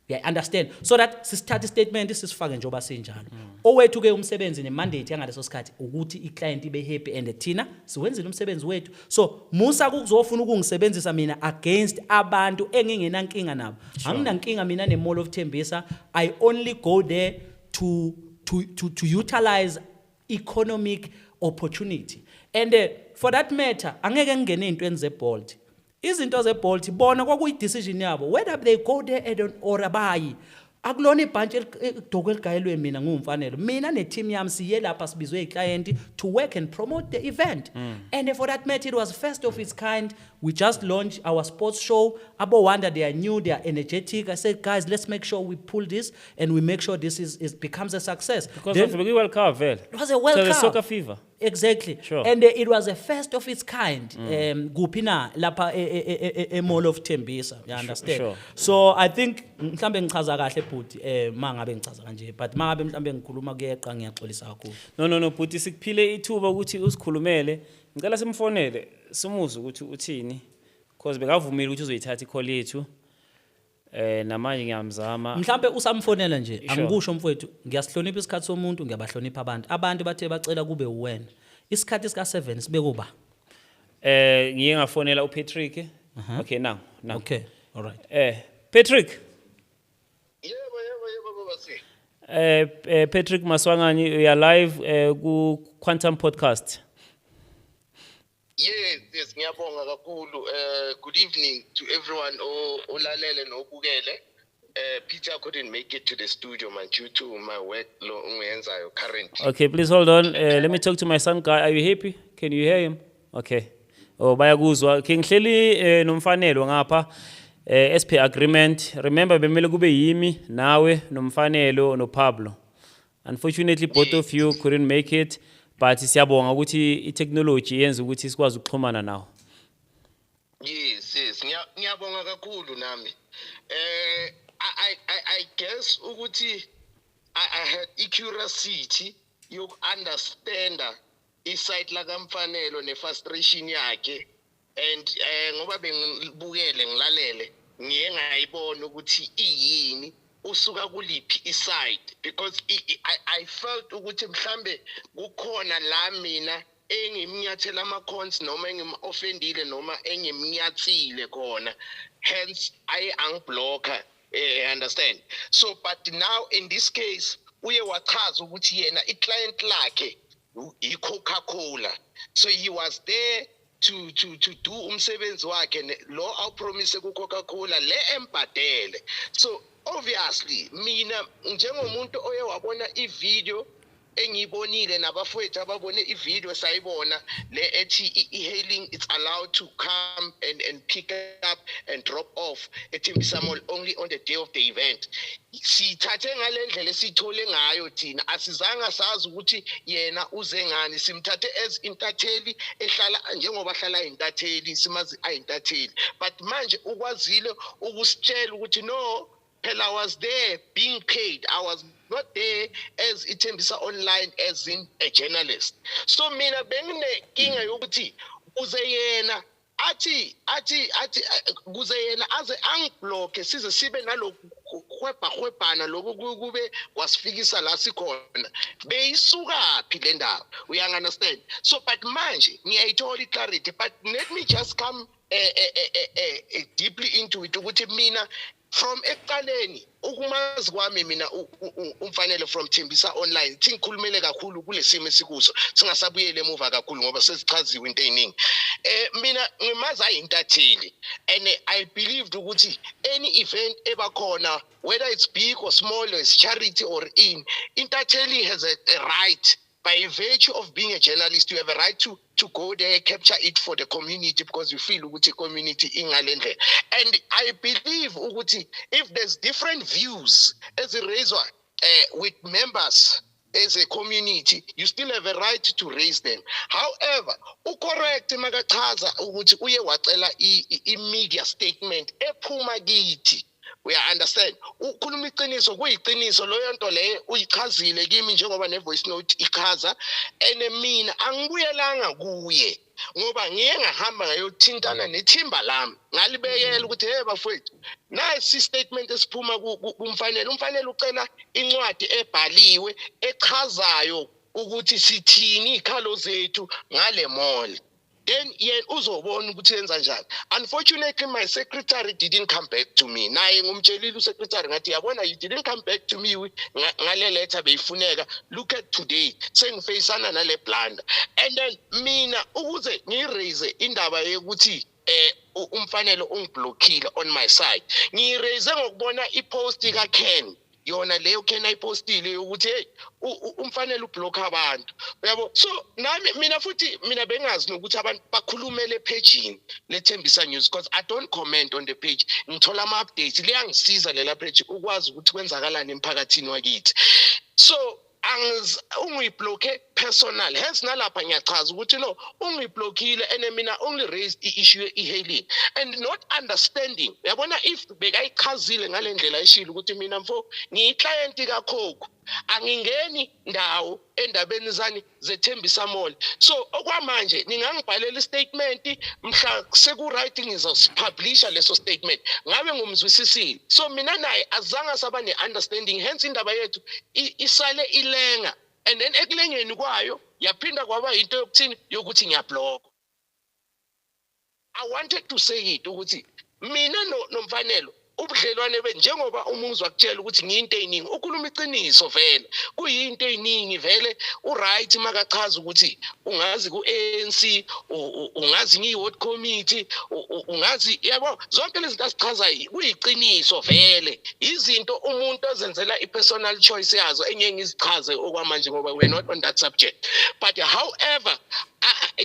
Yeah, understand so that sisithatha statement sisifake njoba sinjalo owethu ke umsebenzi nemandate yangaleso sikhathi ukuthi iclient ibe happy and thina siwenzile umsebenzi wethu so musa kuzofuna ukungisebenzisa mina against abantu engingenankinga nabo anginankinga mina neMall of Thembisa I only go there to utilize economic opportunity and for that matter angeke ngene into zeBolt izinto zeBolt bona kwakuyi decision yabo whether they go there or abayi akulona ibhanti elidoko eligayelwe mina ngumfanelo mina neteam yami siye lapha sibizwe iclient to work and promote the event and for that matter it was first of its kind we just launched our sports show abo wonder they are new they are energetic I said guys let's make sure we pull this and we make sure this is becomes a success because then, of the World Cup well it was a World Cup the soccer fever exactly sure. And it was a first of its kind kuphi na lapha eMall of Thembisa you understand sure. So I think mhlambe ngichaza kahle but mangabe ngichaza kanje but mangabe mhlambe ngikhuluma kuyeqa ngiyaxolisa kakhulu no but sikuphile ithuba ukuthi usikhulumele ngicela simfonele simuze ukuthi uthini because bekavumile ukuthi uzoyithatha i-call yethu namanje ngiyamzama mhlambe usamfonela nje angikusho mfowethu ngiyasihlonipha isikhathi somuntu ngiyabahlonipha abantu bathe bacela kube uwena isikhathi sika 7 sibe kuba ngiye ngafonela uPatrick okay now okay all right Patrick yebo baba Patrick Maswanganye we are live ku Quantum Podcast. Yes ngiyabonga kakhulu good evening to everyone olalele nobukele Peter couldn't make it to the studio man due to my work lo ngiyenzayo currently. Okay, please hold on. Let me talk to my son guy. Are you happy? Can you hear him? Okay. Oh bayakuzwa. Ke ngihleli nomfanelo ngapha as per agreement. Remember bemele kube yimi nawe nomfanelo no Pablo. Unfortunately both of you couldn't make it. But siyabonga ukuthi i-technology yenza ukuthi sikwazi ukuxhumana nawo. Yes ngiyabonga kakhulu nami. I guess ukuthi I had curiosity you understand iside la kamfanelo ne frustration yakhe and ngoba bengibukele ngilalele ngiye ngayibona ukuthi iyini usuka kuliphi iside because I felt ukuthi mhlambe kukhona la mina engimnyathela ama cons noma engimoffendile noma engimnyathile khona hence I unblocker understand so but now in this case uye wachaza ukuthi yena iclient lakhe iCoca-Cola so he was there to do umsebenzi wakhe lo awupromise kuCoca-Cola le embadele so obviously mina njengomuntu oye wabona ivideo engiyibonile nabafowethu ababone ivideo sayibona le ethi e-hailing it's allowed to come and pick up and drop off eThembisa Mall only on the day of the event sithathe ngalendlela esithole ngayo thina asizanga sazi ukuthi yena uze ngani simthathe as intatheli ehlala njengoba hlala intatheli simazi ayintatheli but manje ukwazile ukusitshela ukuthi no phela I was there being paid I was not there as ithembisa online as in a journalist. So mina benginenkinga yokuthi uze yena athi kuze yena aze angiblock size sibe nalokhu hwebhana lokhu kube wasifikisa la sikhona beyisuka phi le ndaba understand. So but manje ngiyayithola clarity, but let me just come deeply into it ukuthi mina from eqaleni ukumazi kwami mina umfanele from Thembisa online ngikhulumele kakhulu kulesimo esikuso singasabuyele emuva kakhulu ngoba sesichaziwe into eziningi. Mina ngimazi ayintatheli and I believed ukuthi any event ebakhona whether it's big or small or it's charity or intatheli has a right. By virtue of being a journalist, you have a right to go there, capture it for the community because you feel ukuthi community ingalendle. And I believe ukuthi if there's different views as a razor with members as a community, you still have a right to raise them. However, ucorrect makachaza ukuthi uye wacela i-media statement ephuma kithi. We understand ukhuluma iqiniso kuyiqiniso loyo nto le uyichazile kimi njengoba ne voice note ichaza ene mina angibuyelanga kuye ngoba ngiye ngahamba ngayothintana nethimba lami ngalibekela ukuthi hey bafowethu nasi statement esiphuma umfanele ucela incwadi ebhaliwe echazayo ukuthi sithini ikhalo zethu ngale mall. Then yen uzobona ukuthi yenza njani. Unfortunately my secretary didn't come back to me. Naye ngumtshelile usecretary ngathi yabona you didn't come back to me ngale letter beyifuneka. Look at today sengifacana nale blunder. And then mina ukuze ngiraise indaba yokuthi umfanele ungiblockile on my side. Ngiraise ngokubona ipost ka Ken. Yona leyo Ken ayipostile ukuthi hey umfanele ublock abantu uyabo. So nami mina bengazi nokuthi abantu bakhulumele page le Thembisa News because I don't comment on the page. Ngithola ama updates liyangisiza lela page ukwazi ukuthi kwenzakalani emphakathini wakithi. So ungiblock personal hence nalapha ngiyachaza ukuthi no ungiblockile ene mina only raised issue e-hailing and not understanding. Uyabona if bekayichazile ngalendlela eshilo ukuthi mina mfo ngiyiclient kakhokho angingeni ndawo endabeni zani zeThembisa Mall. So okwamanje ningangibhalela istatement mhla seku writing ngizopublisha leso statement ngabe ngumzwisisile. So mina naye azange saba ne understanding hence indaba yethu isale ilenga and then ekulengeni kwayo yaphinda kwaba into yokuthini yokuthi ngiyablock. I wanted to say it ukuthi mina nomfanelo ubudlelwane njengoba umuzwa kutshela ukuthi ngiyinto eziningi ukhuluma iqiniso vele kuyinto eziningi vele uright makachaza ukuthi ungazi ku-ANC ungazi ngiyi-ward committee ungazi yabo zonke lezi zinto asichazayo kuyiqiniso vele izinto umuntu ozenzela i-personal choice yazo engeke ngizichaze okwamanje ngoba we're not on that subject. But however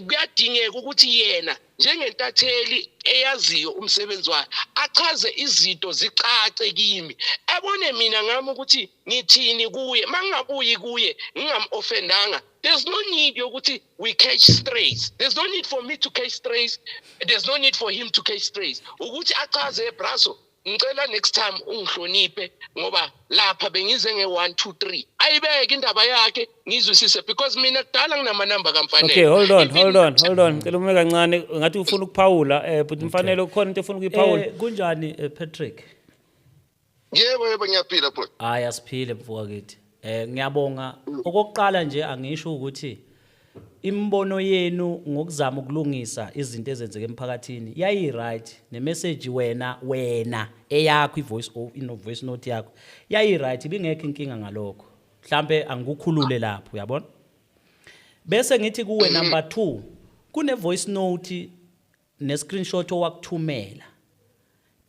kuyadingeka ukuthi yena njengentatheli eyaziyo umsebenzi wakhe achaze izinto zicace kimi abone mina ngami ukuthi ngithini kuye mangabuyi kuye ngingam-offendanga. There's no need yokuthi we catch strays. There's no need for me to catch strays. There's no need for him to catch strays. Ukuthi achaze ebraso ngicela next time ungihloniphe ngoba lapha bengize nge1 2 3 ayibeke indaba yakhe ngizwisise because mina kudala nginamanamba kamfanele. Okay, hold on ngicela ume kancane ngathi ufuna ukuphawula but mfanele ukhona into efuna ukuyiphawula. Kunjani Patrick? Yebo ngiyaphila bro. Hayi asiphile mfowethu. Ngiyabonga okokuqala nje angisho ukuthi imbono yenu ngokuzama ukulungisa izinto ezenzeke emphakathini yayi right ne message wena eyakho voice note yakho yayi right ibingekho inkinga ngalokho mhlambe angikukhulule lapho uyabona bese ngithi kuwe number 2 kune voice note ne screenshot owakuthumela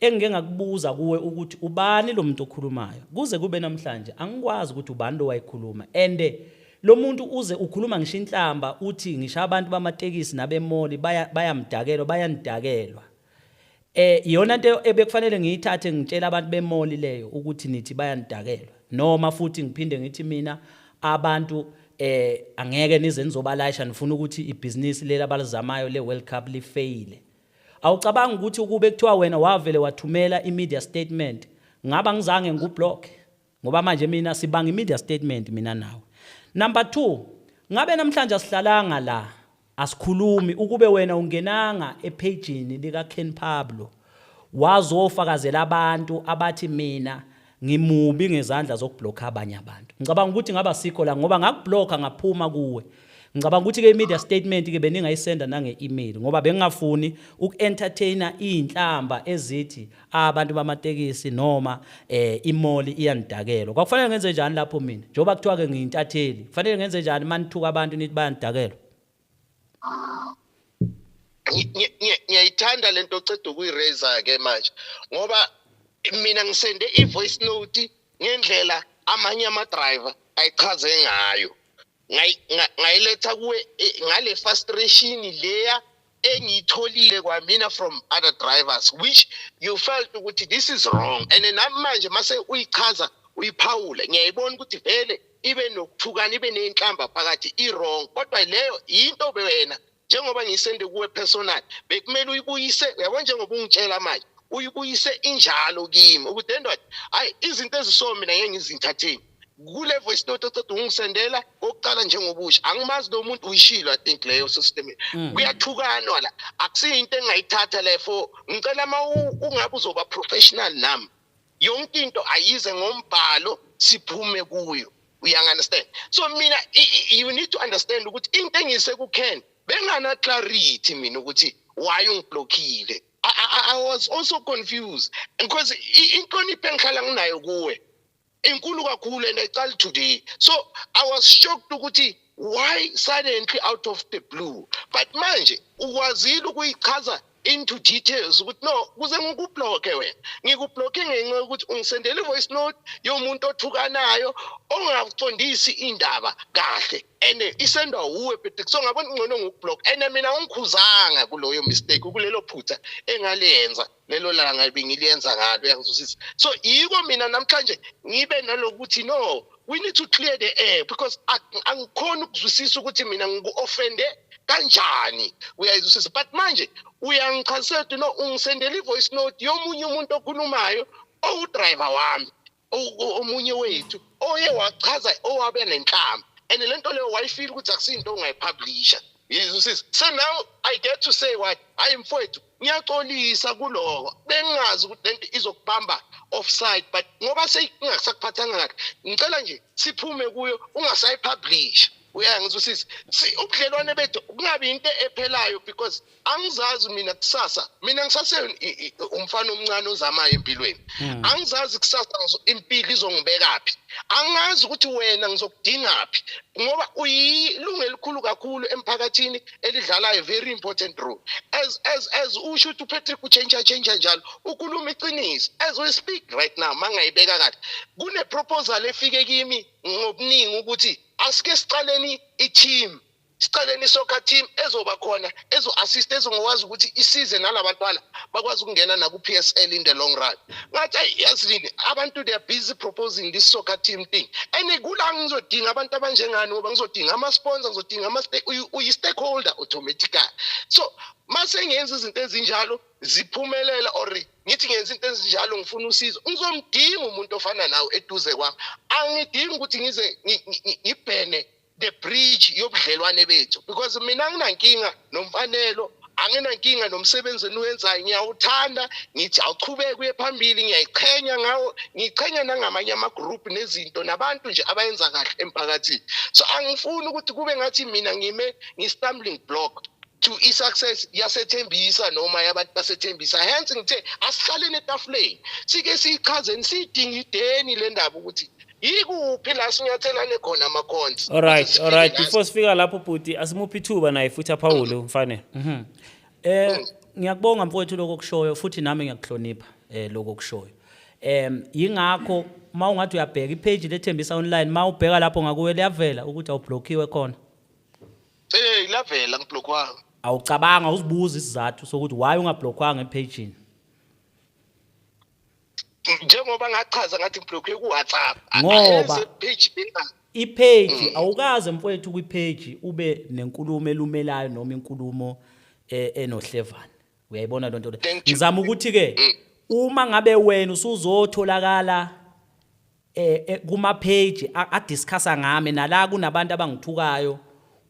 engike ngakubuza kuwe ukuthi ubani lo muntu okhulumayo kuze kube namhlanje angikwazi ukuthi ubani lo wayikhuluma and lo muntu uze ukhuluma ngisho inhlamba uthi ngisho abantu bamatekisi nabemoli bayanidakelwa iyona into ebekufanele ngiyithathe ngitshela abantu bemoli leyo ukuthi nithi bayanidakelwa noma futhi ngiphinde ngithi mina abantu angeke nize nizobalayisha nifuna ukuthi ibusiness lela abalizamayo le World Cup lifaile. Awucabanga ukuthi ukube kuthiwa wena wavele wathumela imedia statement ngaba ngizange ngublock ngoba manje mina sibanga imedia statement mina nawe. Number 2, ngabe namhlanje asihlalanga la asikhulumi ukube wena ungenanga epageini lika Ken Pablo wazofakazela abantu abathi mina ngimubi ngezandla zokublocka abanye abantu. Ngicabanga ukuthi ngaba sikho la ngoba ngakubloka ngaphuma kuwe. Ngicabanga ukuthi ke media statement ke beningayisenda nange-email ngoba bengingafuni uku-entertainer inhlamba ezithi abantu bamatekisi noma imoli iyanidakela. Kwakufanele ngenze njani lapho mina? Njoba kuthiwa ke ngiyintatheli. Kufanele ngenze njani manithuka abantu nithi bayanidakela? Ngiyayithanda lento oceda ukuyiraise ke manje ngoba mina ngisende i-voice note ngendlela amanye ama-driver ayichaze ngayo. Ngayiletha kuwe ngale frustration leya engiyitholile kwamina from other drivers which you felt ukuthi this is wrong and namanje mase uyichaza uyiphawula ngiyayibona ukuthi vele ibe nokuthukana ibe nenhlamba phakathi i-wrong kodwa leyo into wena njengoba ngiyisende kuwe personal bekumele uyibuyise uyabona njengoba ungitshela manje uyibuyise injalo kimi ukuthi endwa hayi izinto eziso mina ngeke ngizithatheni kule voice note oceda ungisendela oqala njengobusha angimazi lo muntu uyishilo I think leyo system kuyathukana la akusiyinto engayithatha le for ngicela ungabe uzoba professional nami yonke into ayize ngombhalo siphume kuyo uyangiunderstand so mina you need to understand ukuthi into engise ku Ken bengana clarity mina ukuthi why ungiblockile. I was also confused because inhlonipho engihlala nginayo kuwe inkulu kakhulu and I call today so I was shocked ukuthi why suddenly out of the blue but manje ukwazile ukuyichaza into details ukuthi no kuze ngikubloke wena ngikubloke ngenxa yokuthi ungisendele voice note yomuntu othukanayo ongafundisi indaba kahle ene isendwa uwe Patrick so ngabona ngcono ngikublock ene mina ungikhuzanga kuloyo mistake kulelo phutha engalenza lelo langa bengiliyenza ngalo yakuzwisisa so yiko mina namhlanje ngibe nalokuthi no we need to clear the air because angikhona ukuzwisisa ukuthi mina ngiku-offende kanjani uyayizwisisa but manje uyangichazela ukuthi no ungisendela i-voice note yomunye umuntu okhulumayo owudriver wami omunye wethu oye wachaza owabe nenhlamba and lento leyo wayifeel ukuthi akusinto ongayipublisha yizwisisa so now I get to say what I am mfowethu ngiyaxolisa kuloko bengazi ukuthi lento izokubamba offside but ngoba seyingasakuphathanga kahle ngicela nje siphume kuyo ungasayipublish uyangizwisisa ubudlelwane bethu kungabi into ephelayo because angizazi mina kusasa mina ngisase umfana omncane ozamayo empilweni angizazi kusasa impilo izongibekaphi angazi ukuthi wena ngizokudingaphi ngoba uyilungu elikhulu kakhulu emphakathini elidlala a very important role as usho ukuthi uPatrick uchange njalo ukhuluma iqiniso as we speak right now mangayibeka kahle kune proposal efike kimi ngobuningi ukuthi asike siqaleni i-team sicaleni soccer team ezoba khona ezo-assist ezongakwazi ukuthi isize nalabantwana bakwazi ukungena naku-PSL in the long run ngathi yazini abantu they are busy proposing this soccer team thing and kula ngizodinga abantu abanjengani ngoba ngizodinga ama-sponsor ngizodinga uyi-stakeholder automatically so mase ngenza izinto ezinjalo ziphumelela or ngithi ngenza into ezinjalo ngifuna usizo ngizomdinga umuntu ofana nawe eduze kwami angidingi ukuthi ngize ngibhene the bridge yobudlelwane bethu because mina anginankinga nomfanelo anginankinga nomsebenzi eniwenzayo ngiyawuthanda ngithi awuchubeke kuye phambili ngiyayiqhenya ngawo ngiqhenya nangamanye ama-group nezinto nabantu nje abayenza kahle emphakathini so angifuni ukuthi kube ngathi mina ngime ngi-stumbling block to i-success yasethembisa noma yabantu basethembisa hence ngithe asihlaleni etafuleni sike siyichazeni siyidinga ideni le ndaba ukuthi yikuphi la sinyathelane khona ama-cons alright before sifika lapho bhuti asimuphi ithuba naye futhi aphawule mfanele ngiyakubonga mfowethu lokho kushoyo futhi nami ngiyakuhlonipha lokho kushoyo yingakho ma ungathi uyabheka ipage lethembisa online ma ubheka lapho ngakuwe liyavela ukuthi awublockiwe khona lavela ngiblokwanga awucabanga uzibuza isizathu sokuthi why ungablockwanga epageini njengoba ngachaza ngathi ngiblockwe ku-WhatsApp ngoba page ipage awukaze mfowethu kwipage ube nenkulumo elumelayo noma inkulumo enohlevana uyayibona lonto le ngizama ukuthi ke uma ngabe wena usuzotholakala kuma page adiscussa ngami nala kunabantu abangithukayo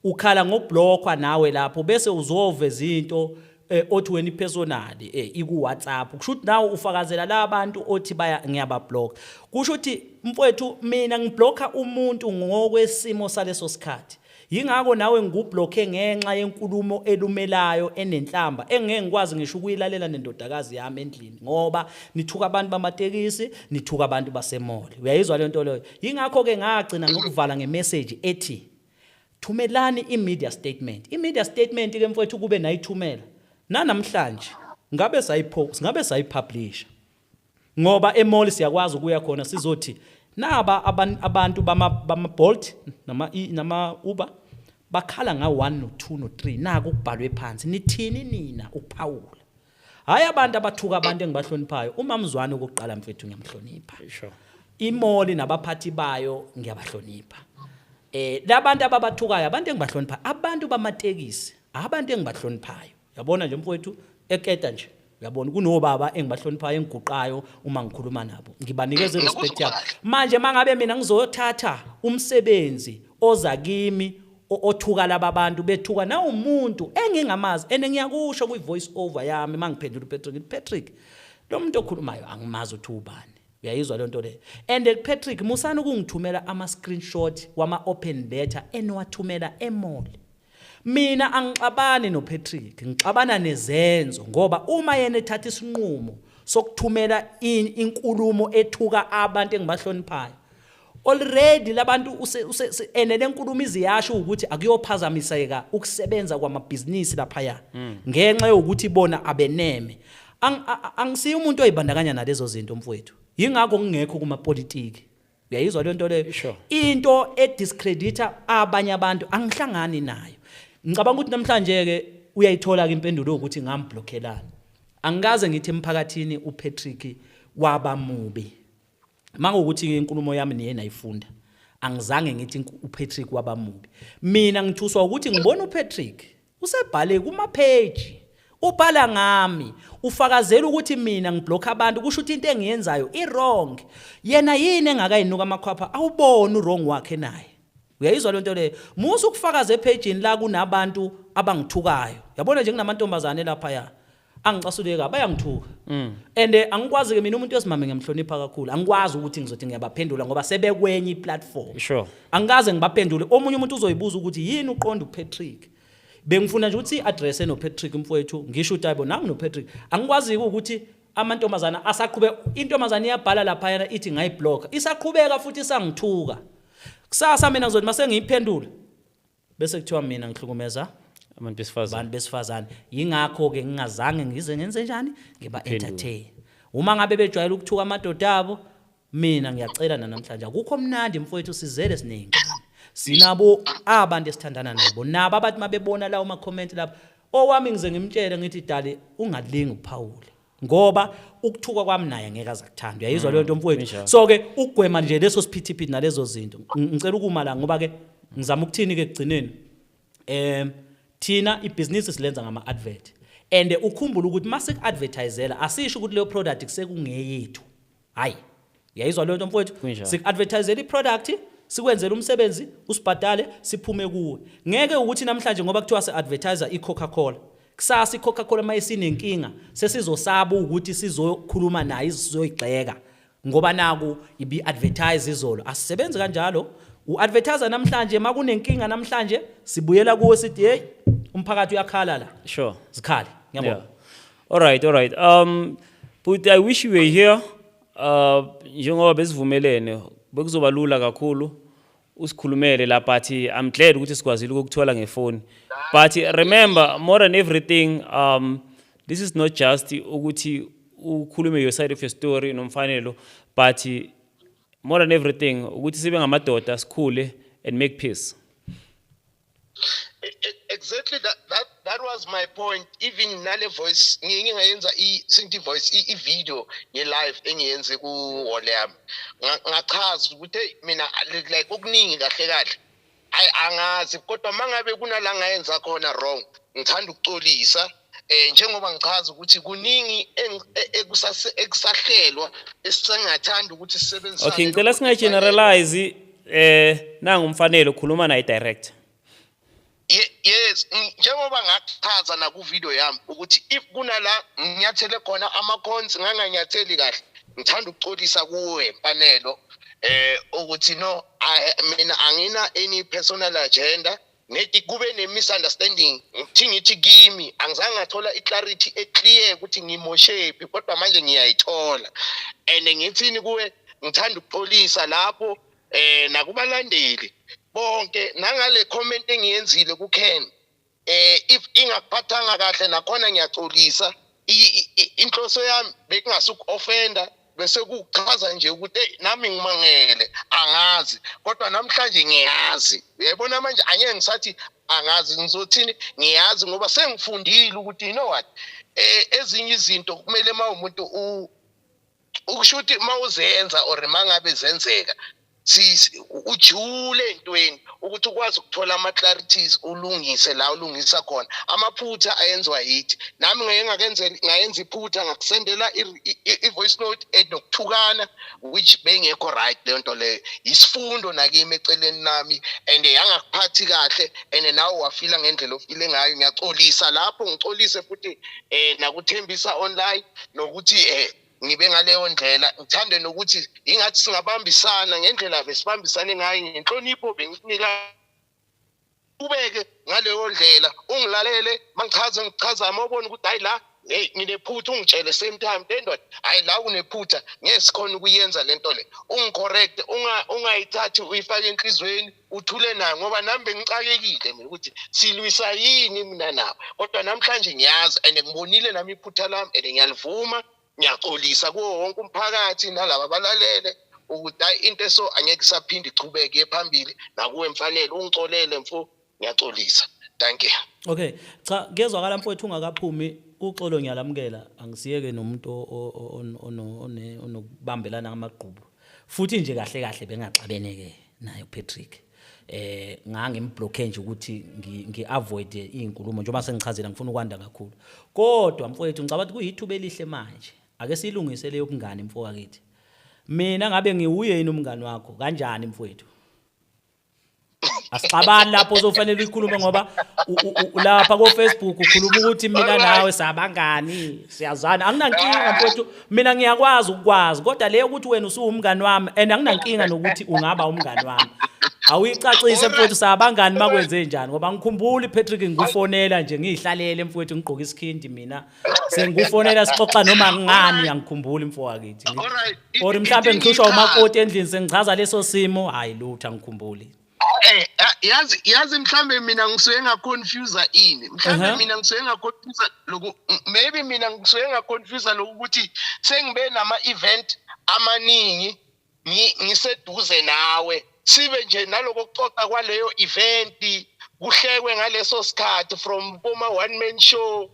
ukhala ngokublockwa nawe lapho bese uzoveza izinto othi wena personally iku WhatsApp kusho ukuthi nawe ufakazela la abantu othi baya ngiyabablock kusho ukuthi mfowethu mina ngiblocka umuntu ngokwesimo saleso sikhathi yingakho nawe ngikublocke ngenxa yenkulumo elumelayo enenhlamba engeke ngikwazi ngisho ukuyilalela nendodakazi yami endlini ngoba nithuka abantu bamatekisi nithuka abantu basemall uyayizwa le nto leyo yingakho ke ngagcina ngokuvala ngemessage ethi thumelani imedia statement ke mfowethu kube nayithumela nanamhlanje ngabe sayipost ngabe sayipublish ngoba emall siyakwazi ukuya khona sizothi naba abantu bama Bolt nama Uber bakhala nga 1 no 2 no 3 naku kubhalwe phansi nithini nina uPaul hayi abantu abathuka abantu engibahloniphayo uMamzwane okokuqala mfethu ngiyamhlonipha Sure. imall nabaphathi bayo ngiyabahlonipha labantu ababathukayo abantu engibahlonipha abantu bamatekisi abantu engibahloniphayo yabona nje mfowethu eketa nje uyabona kunobaba engibahloniphayo engiguqayo uma ngikhuluma nabo ngibanikeze respect yabo manje mangabe mina ngizothatha umsebenzi oza kimi othuka laba bantu bethuka na umuntu engingamazi enengiyakusho kwi voice over yami mangiphendula uPatrick lo muntu okhulumayo angimazi uthi ubani uyayizwa le nto le and Patrick musana ukungithumela ama screenshot wama open letter enwathumela emall mina angixabani noPatrick ngixabana nezenzo ngoba uma yena ethatha isinqumo sokuthumela inkulumo ethuka abantu engibahloniphayo already labantu enele inkulumo iziyasho ukuthi akuyophazamiseka ukusebenza kwamabhizinisi lapha ya ngenxa yokuthi bona abeneme angisiyo umuntu oyibandakanya nalezo zinto mfowethu yingakho ngingekho kuma politiki uyayizwa le nto le into ediscredita abanye abantu angihlangani nayo ngicabanga ukuthi namhlanje ke uyayithola ke impendulo ukuthi ngamblokelana angikaze ngithi emphakathini uPatrick wabamubi mangokuthi inkulumo yami niyena ayifunda angizange ngithi uPatrick wabamubi mina ngithuswa ukuthi ngibona uPatrick usebhale kuma page ubhala ngami ufakazela ukuthi mina ngiblocka abantu kusho ukuthi into engiyenzayo iwrong yena yini engakayinuka amakhwapha awubona uwrong wakhe naye uyayizwa le nto le musu ukufakaza epageini la kunabantu abangithukayo yabona nje kunamantombazane lapha ya angicasuleka bayangithuka and angikwazi ke mina umuntu wesimame ngiyamhlonipha kakhulu angikwazi ukuthi ngizothi ngiyabaphendula ngoba sebekwenye iplatform Sure. angikaze ngibaphendule omunye umuntu uzoyibuza ukuthi yini uqonda uPatrick bengifuna nje ukuthi address noPatrick mfowethu ngisho uTaibo nangu noPatrick angikwazi ukuthi amantombazana asaqhube intombazana iyabhala lapha yana ithi ngayiblock isaqhubeka futhi isangithuka kusasa mina ngizothi mase ngiyiphendula bese kuthiwa mina ngihlukumeza abantu besifazane yingakho ke ngingazange ngize ngenze njani ngiba entertain uma ngabe bejwayela ukuthuka amadoda abo mina ngiyacela namhlanje akukho mnandi mfowethu sizele siningi sinabo abantu esithandana nabo nabo abathi mabebona la uma comment lapha owami ngize ngimtshele ngithi dali ungalingi uPaul ngoba ukuthuka kwami naye ngeke azakuthanda uyayizwa le nto mfowethu so ke ukugwema nje leso siphithiphithi nalezo zinto ngicela ukuma la ngoba ke ngizama ukuthini ke kugcineni thina ibusiness silenza ngama advert and ukhumbula ukuthi mase advertisela asisho ukuthi leyo product kusekungeyethu hayi uyayizwa le nto mfowethu sik-advertisela iproduct sikwenzela umsebenzi usibhadale siphume kuwe ngeke ukuthi namhlanje ngoba kuthiwa se-advertiser iCoca-Cola kusasa iCoca-Cola mayisinenkinga sesizosaba ukuthi sizokhuluma naye sizoyigxeka ngoba naku ibi-advertise izolo asisebenzi kanjalo u-advertiser namhlanje makunenkinga namhlanje sibuyela kuwe sithi hey umphakathi uyakhala la Sure. sikhale ngiyabona Yeah. All right. But I wish you were here. Njengoba besivumelene bekuzoba lula kakhulu usikhulumele la but I'm glad ukuthi sikwazile ukukuthola ngefoni. But remember more than everything this is not just ukuthi ukhulume your side of your story nomfanelo but more than everything ukuthi sibe ngamadoda sikhule and make peace. Exactly that was my point. Even nale voice ngingayenza sinti voice video ye live engiyenze ku wall yami ngachaza ukuthi mina like okuningi kahle kahle angazi kodwa mangabe kunala ngayenza khona wrong ngithanda ukuxolisa njengoba ngichaza ukuthi kuningi ekusahlelwa esisengathanda ukuthi sisebenzisane. Okay, ngicela singayigeneralize nangu Mfanelo khuluma naye direct. Yes, njengoba ngachaza na ku video yami ukuthi if kunala nginyathele khona ama-cons nganganyatheli kahle ngithanda ukuxolisa kuwe Mfanelo ukuthi no mina angina any personal agenda nethi kube ne-misunderstanding ngithi kimi angizange ngathola i-clarity eclear ukuthi ngimoshephi kodwa manje ngiyayithola and ngithini kuwe ngithanda ukuxolisa lapho nakubalandeli bonke nangale comment engiyenzile ku Ken if ingakuphathanga kahle nakhona ngiyaxolisa inhloso yami bekungasuku offender bese kuchaza nje ukuthi nami ngimangele angazi kodwa namhlanje ngiyazi uyabona manje angeke ngisathi angazi ngizothini ngiyazi ngoba sengifundile ukuthi you know what ezinye izinto kumele umuntu ukushuthi mawuzenza or mangabe zenzeka ujule entweni ukuthi ukwazi ukuthola ama-clarities ulungise la ulungisa khona amaphutha ayenzwa yithi nami ngayenza iphutha ngakusendela i-voice note enokuthukana which bengekho right leyo nto leyo isifundo nakimi eceleni nami and yangakuphathi kahle and nawe wafila ngendlela ofile ngayo ngiyaxolisa lapho ngixolise futhi nakuthembisa online nokuthi ngibe ngaleyo ndlela ngithande nokuthi ingathi singabambisana ngendlela besibambisane ngayo ngenhlonipho bengikunika ubeke ngaleyo ndlela ungilalele mangichaza mawubona ukuthi hayi la nginephutha ungitshele same time ndoda hayi la unephutha ngesikhona ukuyenza lento le ungicorrect ungayithathi uyifake enhlizweni uthule nayo ngoba nami bengicakekile mina ukuthi silwisa yini mina nawe kodwa namhlanje ngiyazi and ngibonile nami iphutha lami and ngiyalivuma ngiyaxolisa kuwo wonke umphakathi nalabo abalalele ukuthi hayi into eso angeke isaphinde ichubeke phambili nakuwe Mfanelo ungixolele mfo ngiyaxolisa thank you. Okay, cha kezwakala mfowethu ungakaphumi uxolo ngiyalamukela angisiyeke nomuntu onokubambelana ngamagqubu futhi nje kahle kahle bengaxabeneke naye uPatrick ngangimblocke nje ukuthi ngiavoid izinkulumo njengoba sengichazela ngifuna ukwanda kakhulu kodwa mfowethu ngicabanga ukuthi kuyithuba elihle manje ake silungise leyo bungane mfoka kithi mina ngabe ngiwuye yini umngani wakho kanjani mfowethu asixabani lapho uzofanele uyikhulume ngoba lapha ku Facebook ukhuluma ukuthi mina nawe sabangani siyazana anginankinga mfowethu mina ngiyakwazi ukwazi kodwa leyo ukuthi wena usuwumngani wami and anginankinga nokuthi ungaba umngani wami awuyicacise mfowethu sabangani makwenze njani ngoba ngikhumbula iPatrick ngikufonela nje ngihlalele mfowethu ngigqoka isikhindi mina sengikufonela sixoxa noma ngani angikhumbuli mfowethu kithi or mhlambe ngihlushwa umakoti endlini sengichaza leso simo hayi lutho angikhumbuli yazi mhlambe mina ngisuke ngaconfuse ini mhlambe mina ngisuke ngaconfuse lokho maybe mina ngisuke ngaconfuse lokho ukuthi sengibe nama event amaningi ngiseduze nawe sibe nje naloko kuxoxa kwaleyo event kuhlekwe ngaleso sikhathi from Poma one man show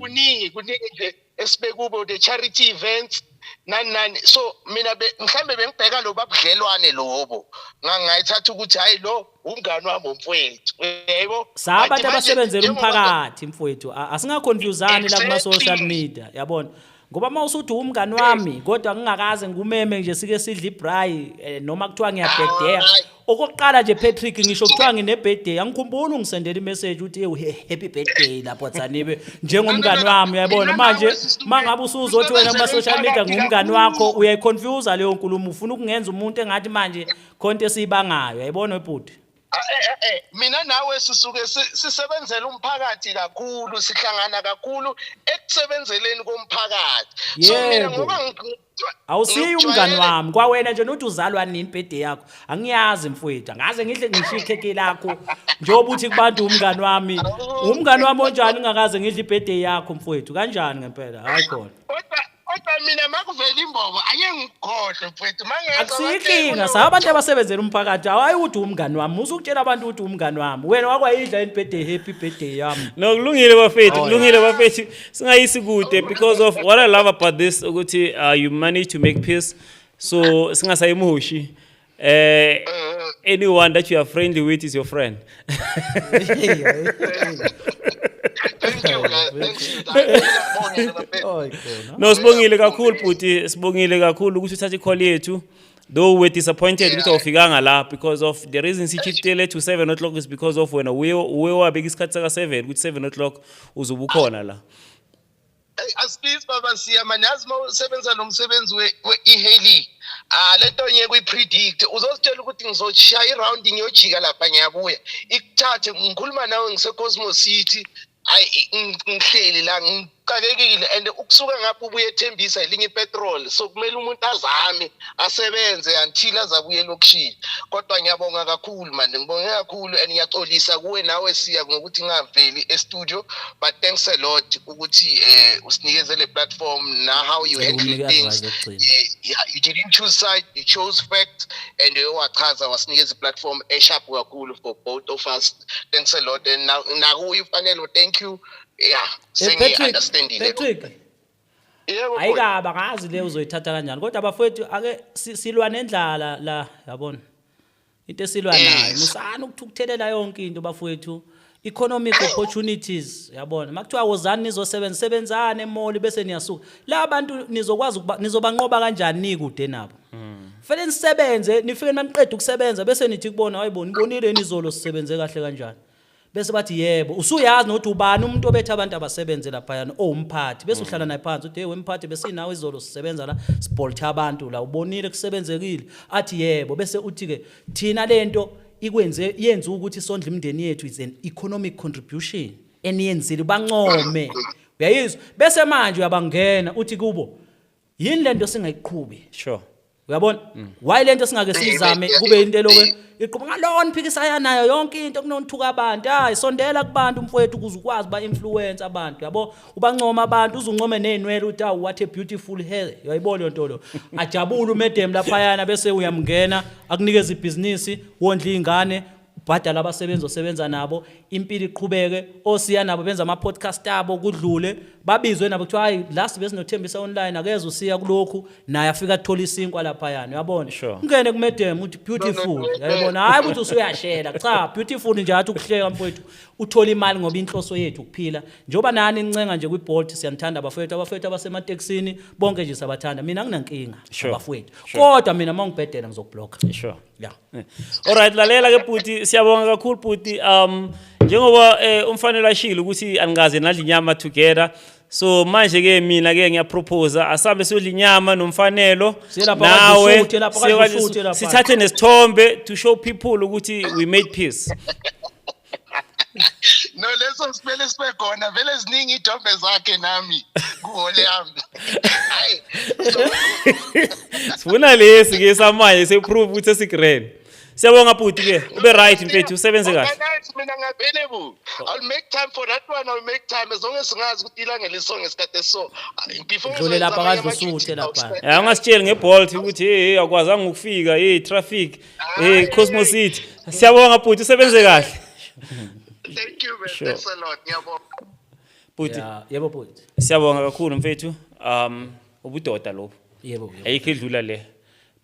kuningi nje esibekubo the charity events nani so mina mhlambe bengibheka lo babudlelwane lobo ngangayithatha ukuthi hayi lo umngani wami mfowethu yebo sabantu abasebenzela umphakathi mfowethu asingaconfuseani la kuma social media yabona ngoba mawusuthi umngani wami kodwa ngingakaze ngumeme nje sike sidla ibray noma kuthiwa ngiyabhedea okokuqala nje Patrick ngisho kuthiwa ngine birthday angikhumbula ungisendela imessage uthi happy birthday lapho Tsanibe njengomngani wami yabona manje mangabe usuzothi wena kuma social media ngumngani wakho uyayiconfuse leyo nkulumo ufuna ukungenza umuntu engathi manje konke esibangayo yayibona webhuti mina nawe sisuke sisebenzela umphakathi kakhulu sihlangana kakhulu ekusebenzeleni komphakathi so mina ngoba awusiyi umngani wami kwawena nje nothi uzalwa nini birthday yakho angiyazi mfowethu ngaze ngihle ngishiye ikheke lakho njengoba uthi kubantu umngani wami onjani ngakaze ngidle ibirthday yakho mfowethu kanjani ngempela hayi khona kodwa mina makuvela imbobo ake ngikhohle mfowethu mangenza akusikinga sabantu abasebenzela umphakathi awayi ukuthi umngani wami usukutshela abantu ukuthi umngani wami wena wakwayidla ini birthday happy birthday yami no kulungile bafethu singayisi kude because of what I love about this ukuthi you manage to make peace so singasayimushi anyone that you are friendly with is your friend Thank you guys. Thank you. Ngiyabonga bafethu. Oh ikhona. No, sibongile kakhulu bhuti, sibongile kakhulu ukuthi uthathe i-call yethu. Though we're disappointed ukuthi awufikanga la because of the reason sichitele to 7 o'clock is because of wena uwe wabeka isikhathi saka 7 ukuthi 7 o'clock uzobe ukhona la. Asifisi baba siya manje yazi mawusebenza nomsebenzi we-e-hailing lento ngeke uyipredict uzositshela ukuthi ngizoshaya iround ngiyojika lapha ngiyabuya ikuthathe ngikhuluma nawe ngise-Cosmos City ngihleli la ngicakekile and ukusuka ngapho ubuye ethembisa elinye ipetrol so kumele umuntu azame asebenze until azabuye lokishini kodwa ngiyabonga kakhulu manje ngibonge kakhulu and ngiyaxolisa kuwe nawe siya ngokuthi ngaveli e-studio but thanks a lot ukuthi usinikeze le platform na how you handle things you didn't choose side you chose facts and wachaza wasinikeza i-platform esharp kakhulu for both of us thanks a lot and nakuye ufanele thank you Patrick. Yebo. Ayikaba ngazi le uzoyithatha kanjani kodwa abafowethu ake silwa nendlala la yabona. Into esilwa nayo musana ukuthukuthelela yonke into bafowethu. Economic opportunities yabona makuthiwa wozani nizosebenzisane emall bese niyasuka la abantu nizokwazi nizobanqoba kanjani nikude nabo fanele nisebenze nifike maniqeda ukusebenza bese nithi kubona hayibona ibonile nizolo sisebenze kahle kanjani bese bathi yebo usuyazi nokuthi ubani umuntu obethe abantu abasebenze lapha yana umphathi bese uhlala naye phansi uthi hey wemphathi bese inawe izolo sisebenza la siboltha abantu la ubonile kusebenzekile athi yebo bese uthi ke thina lento ikwenze yenza ukuthi sondle imndeni yethu is an economic contribution eniyenzile bancome uyayizwa bese manje uyabangena uthi kubo yini lento singayiqhubhi Sure. uyabona why lento singake sizame kube into lokho iqhubha ngalona phikisana nayo yonke into kunonthuka abantu hayi sondela kubantu mfowethu ukuze ukwazi ba influence abantu yabo ubancoma abantu uzuncome nenwele uthi awu what a beautiful hair uyayibona lento lo ajabula umedem lapha yana bese uyamngena akunikeza ibusiness wondla ingane ubhadala abasebenzi osebenza nabo impilo iqhubeke osiya nabo benza ama podcast abo kudlule babizwe nabo kuthiwa hayi last besinothembisa online akeze usiya kulokhu naye afika athola isinkwa lapha yana uyabona ungene kumedem uthi beautiful uyayibona hayi ukuthi usuyashela cha beautiful nje athi ukuhleka mfowethu uthola imali ngoba inhloso yethu ukuphila njoba nani incenga nje kwiBolt siyanthanda abafowethu abasemateksini bonke nje sabathanda mina nginankinga abafowethu kodwa mina mangibhedela ngizokublock Sure. yeah Alright lalela ke bhuti siyabonga kakhulu bhuti njengoba umfanele ashilo ukuthi angaze nadla inyama together so manje ke mina ke ngiyapropose asabe siyodla inyama nomfanelo nawe sithathe nesithombe to show people ukuthi we made peace. No leso sipele sibe khona vele ziningi idombe zakhe nami kuhole yami hayi sifuna lesi ke samanje seprove ukuthi sigrand siyabonga bhuti ke ube right mfethu usebenze kahle mina ngavailable I'll make time for that one I'll make time as long as singazi ukuthi ilanga lisonge isikhathi so before dlule lapha kadle usuthe lapha ungasitsheli ngeBolt ukuthi hey akwazanga ukufika hey traffic hey Cosmos City siyabonga bhuti usebenze kahle. Thank you man thanks a lot ngiyabonga bhuti yebo bhuti siyabonga kakhulu mfethu ubudoda lobo yebo ayikho idlula le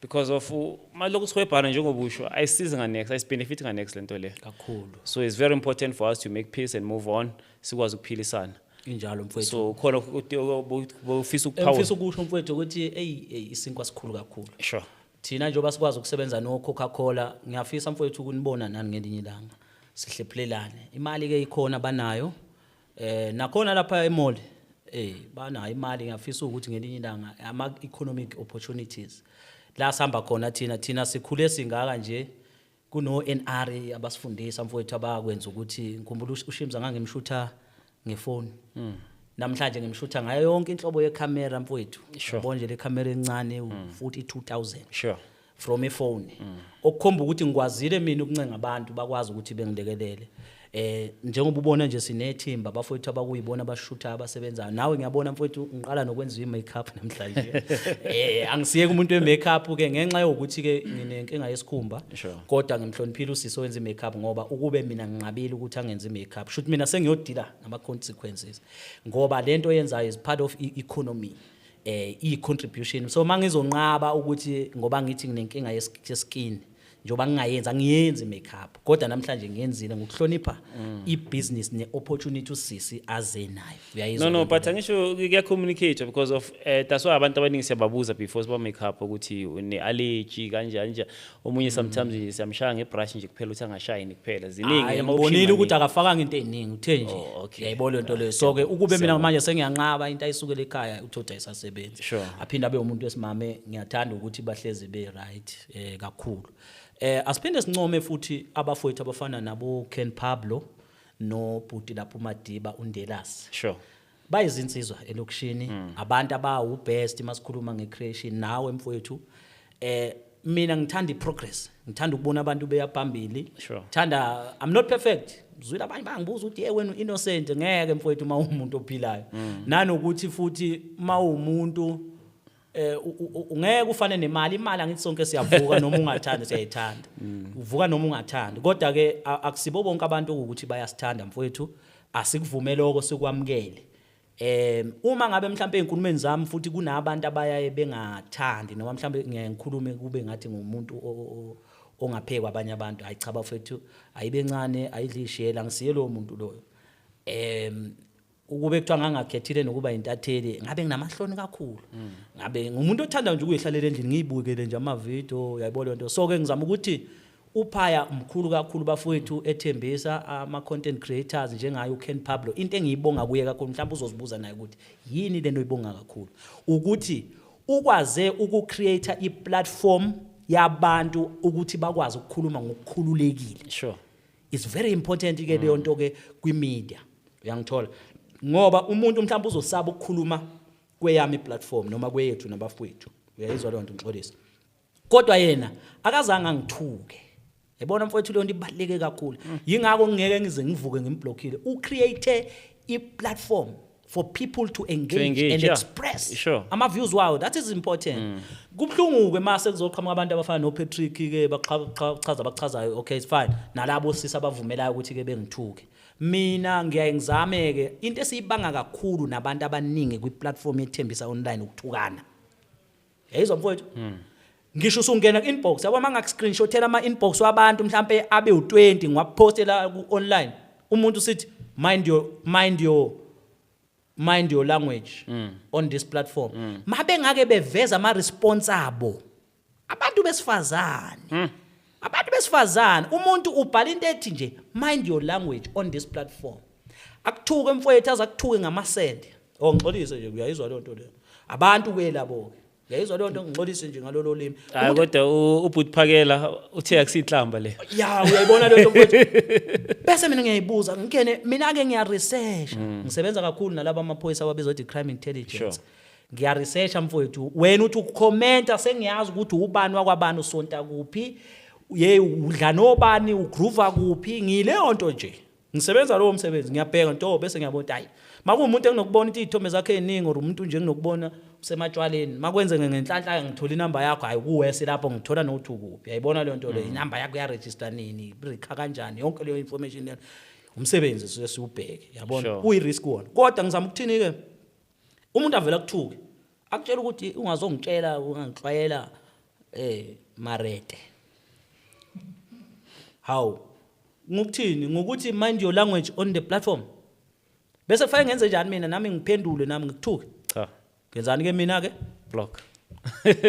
because of maloko sikhwebhana njengobusho ayisize nganext ayisibenefit nganext lento le kakhulu so it's very important for us to make peace and move on sikwazi ukuphilisana injalo mfowethu so khona bofisa ukuphawa mfisa ukusho mfowethu ukuthi isinkwa sikhulu kakhulu sure thina njengoba sikwazi ukusebenza no Coca-Cola ngiyafisa mfowethu ukunibona nani ngelinye ilanga sihlephulelane imali ke ikhona banayo nakhona lapha emall banayo imali ngiyafisa ukuthi ngelinye ilanga ama economic opportunities la sihamba khona thina sikhule singaka nje kuno NR abasifundisa mfowethu abakwenza ukuthi ngikhumbula uShimza ngangemshutha ngefoni namhlanje ngimshutha ngayo yonke inhlobo yecamera mfowethu yabona nje le camera encane u42000 sure from a phone okukhomba ukuthi ngikwazile mina ukuncenga abantu bakwazi ukuthi bengilekelele njengoba ubona nje sinethimba abafowethu abakuyibona abashutha abasebenzayo nawe ngiyabona mfowethu ngiqala nokwenza i-makeup namhlanje angisiyeke umuntu we-makeup ke ngenxa yokuthi ke nginenkinga yesikhumba kodwa ngimhloniphile usisi owenza i-makeup ngoba ukube mina nginqabile ukuthi angenze i-makeup shoot mina sengiyodila nama consequences ngoba lento yenzayo is part of economy i-contribution so mangizonqaba ukuthi ngoba ngithi nginenkinga yeskin njoba ngiyenzi makeup kodwa namhlanje ngiyenzile ngokuhlonipha ibusiness neopportunity usisi aze nayo uyayizwa No, le nto but angisho kuya-communicate because of that's why abantu abaningi siyababuza before siba make-up ukuthi une-allergy kanjani. Omunye sometimes siyamshaya ngebrush nje kuphela ukuthi angashayini kuphela. Ziningi Hayi, ama-option ngibonile maningi. ukuthi akafakanga into eziningi uthe nje okay. uyayibona lento leyo so ke ukube mina manje sengiyanqaba into ayisukela ekhaya uthotha isasebenzi Sure. aphinda abe umuntu wesimame ngiyathanda ukuthi bahlezi be right kakhulu asiphinde sincome futhi abafowethu abafana nabo Ken Pablo no Bhuti lapho Madiba uNdelasi Sure. bayizinsizwa elokishini abantu abawu best masikhuluma ngecreation nawe mfowethu mina ngithanda iprogress ngithanda ukubona abantu beya phambili Sure. thanda I'm not perfect zwile abanye bangibuza ukuthi wena innocent ngeke mfowethu mawumuntu ophilayo nanokuthi futhi mawumuntu ungeke ufane nemali imali angithi sonke siyavuka noma ungathanda siyayithanda uvuka noma ungathanda kodwa ke akusibo bonke abantu ukuthi bayasithanda mfowethu asikuvumele lokho sikwamukele uma ngabe mhlambe enkulumeni zami futhi kunabantu abayaye bengathandi noma mhlambe ngiyayikhulume kube ngathi ngumuntu ongaphekwa abanye abantu hayi cha bafethu ayibencane ayidlishela ngisiye lo muntu loyo ukube kuthiwa ngangakhethile nokuba intatheli ngabe nginamahloni kakhulu ngabe ngumuntu othanda nje ukuyihlalela endlini ngiyibukele nje ama-video uyayibona lento so ke ngizama ukuthi uphaya mkhulu kakhulu bafowethu ethembisa ama-content creators njengayo uKen Pablo into engiyibonga kuye kakhulu mhlawumbe uzozibuza naye ukuthi yini lento oyibonga kakhulu ukuthi ukwaze ukucreate i-platform yabantu ukuthi bakwazi ukukhuluma ngokukhululekile Sure. it's very important ke leyo nto ke kwi-media uyangithola ngoba umuntu mhlawumbe uzosaba ukukhuluma kweyami platform noma kweyethu nabafowethu uyayizwa leyo nto ngixolisa kodwa yena akazange angithuke yabona mfowethu leyo nto ibaleke kakhulu yingakho ngeke ngize ngivuke ngimblockile ucreate i-platform for people to engage and yeah. express Sure. ama views wow that is important kubhlungu ke mase kuzoqhamuka abantu abafana no Patrick ke bachazayo okay it's fine nalabo sisa abavumelayo ukuthi ke bengithuke mina ngiyayingizame ke into esiyibanga kakhulu nabantu abaningi kwi platform ethembisa online ukuthukana yayizwa mfowethu ngisho usungena ku inbox yabo manga screenshotela ama inbox wabantu mhlambe abe u20 ngwapostela ku online umuntu sithi mind your language on this platform mabe ngake beveza ama responsible abantu besifazane umuntu ubhala into ethi nje mind your language on this platform akuthuke mfowethu azakuthuke ngamasende ngixolise nje uyayizwa leyo nto leyo abantu ke labo uyayizwa leyo nto ngixolise nje ngalolo limi Hayi kodwa uBhuti Phakela uthe akusihlamba le. ya uyayibona leyo nto mfowethu bese mina ngiyayibuza ngikene mina ke ngiya research ngisebenza kakhulu nalabo amaphoyisa ababezothi crime intelligence Sure. ngiya research mfowethu wena uthi ukucomment sengiyazi ukuthi ubani wakwabani usonta kuphi udla nobani ugroove kuphi ngileyo nto nje ngisebenza lowo msebenzi ngiyabheka nto bese ngiyabona hayi makuumuntu enginokubona ukuthi izithombe zakhe eziningi or umuntu nje enginokubona usematshwaleni makwenze ngenhlanhla ngithola inamba yakho hayi kuwese lapho ngithola nokuthi ukuphi uyayibona leyo nto leyo inamba yakho ya register nini rikha kanjani yonke leyo information leyo umsebenzi sesiubheke yabona Sure. uyi risk wona kodwa ngizama ukuthini ke umuntu avela kuthuke akutshela ukuthi ungazongitshela ungangixwayela marete how ngokuthini ngokuthi mind your language on the platform bese kufanele ngenze njani mina nami ngiphendule nami ngikuthuke Cha. ngenzani ke mina ke Block.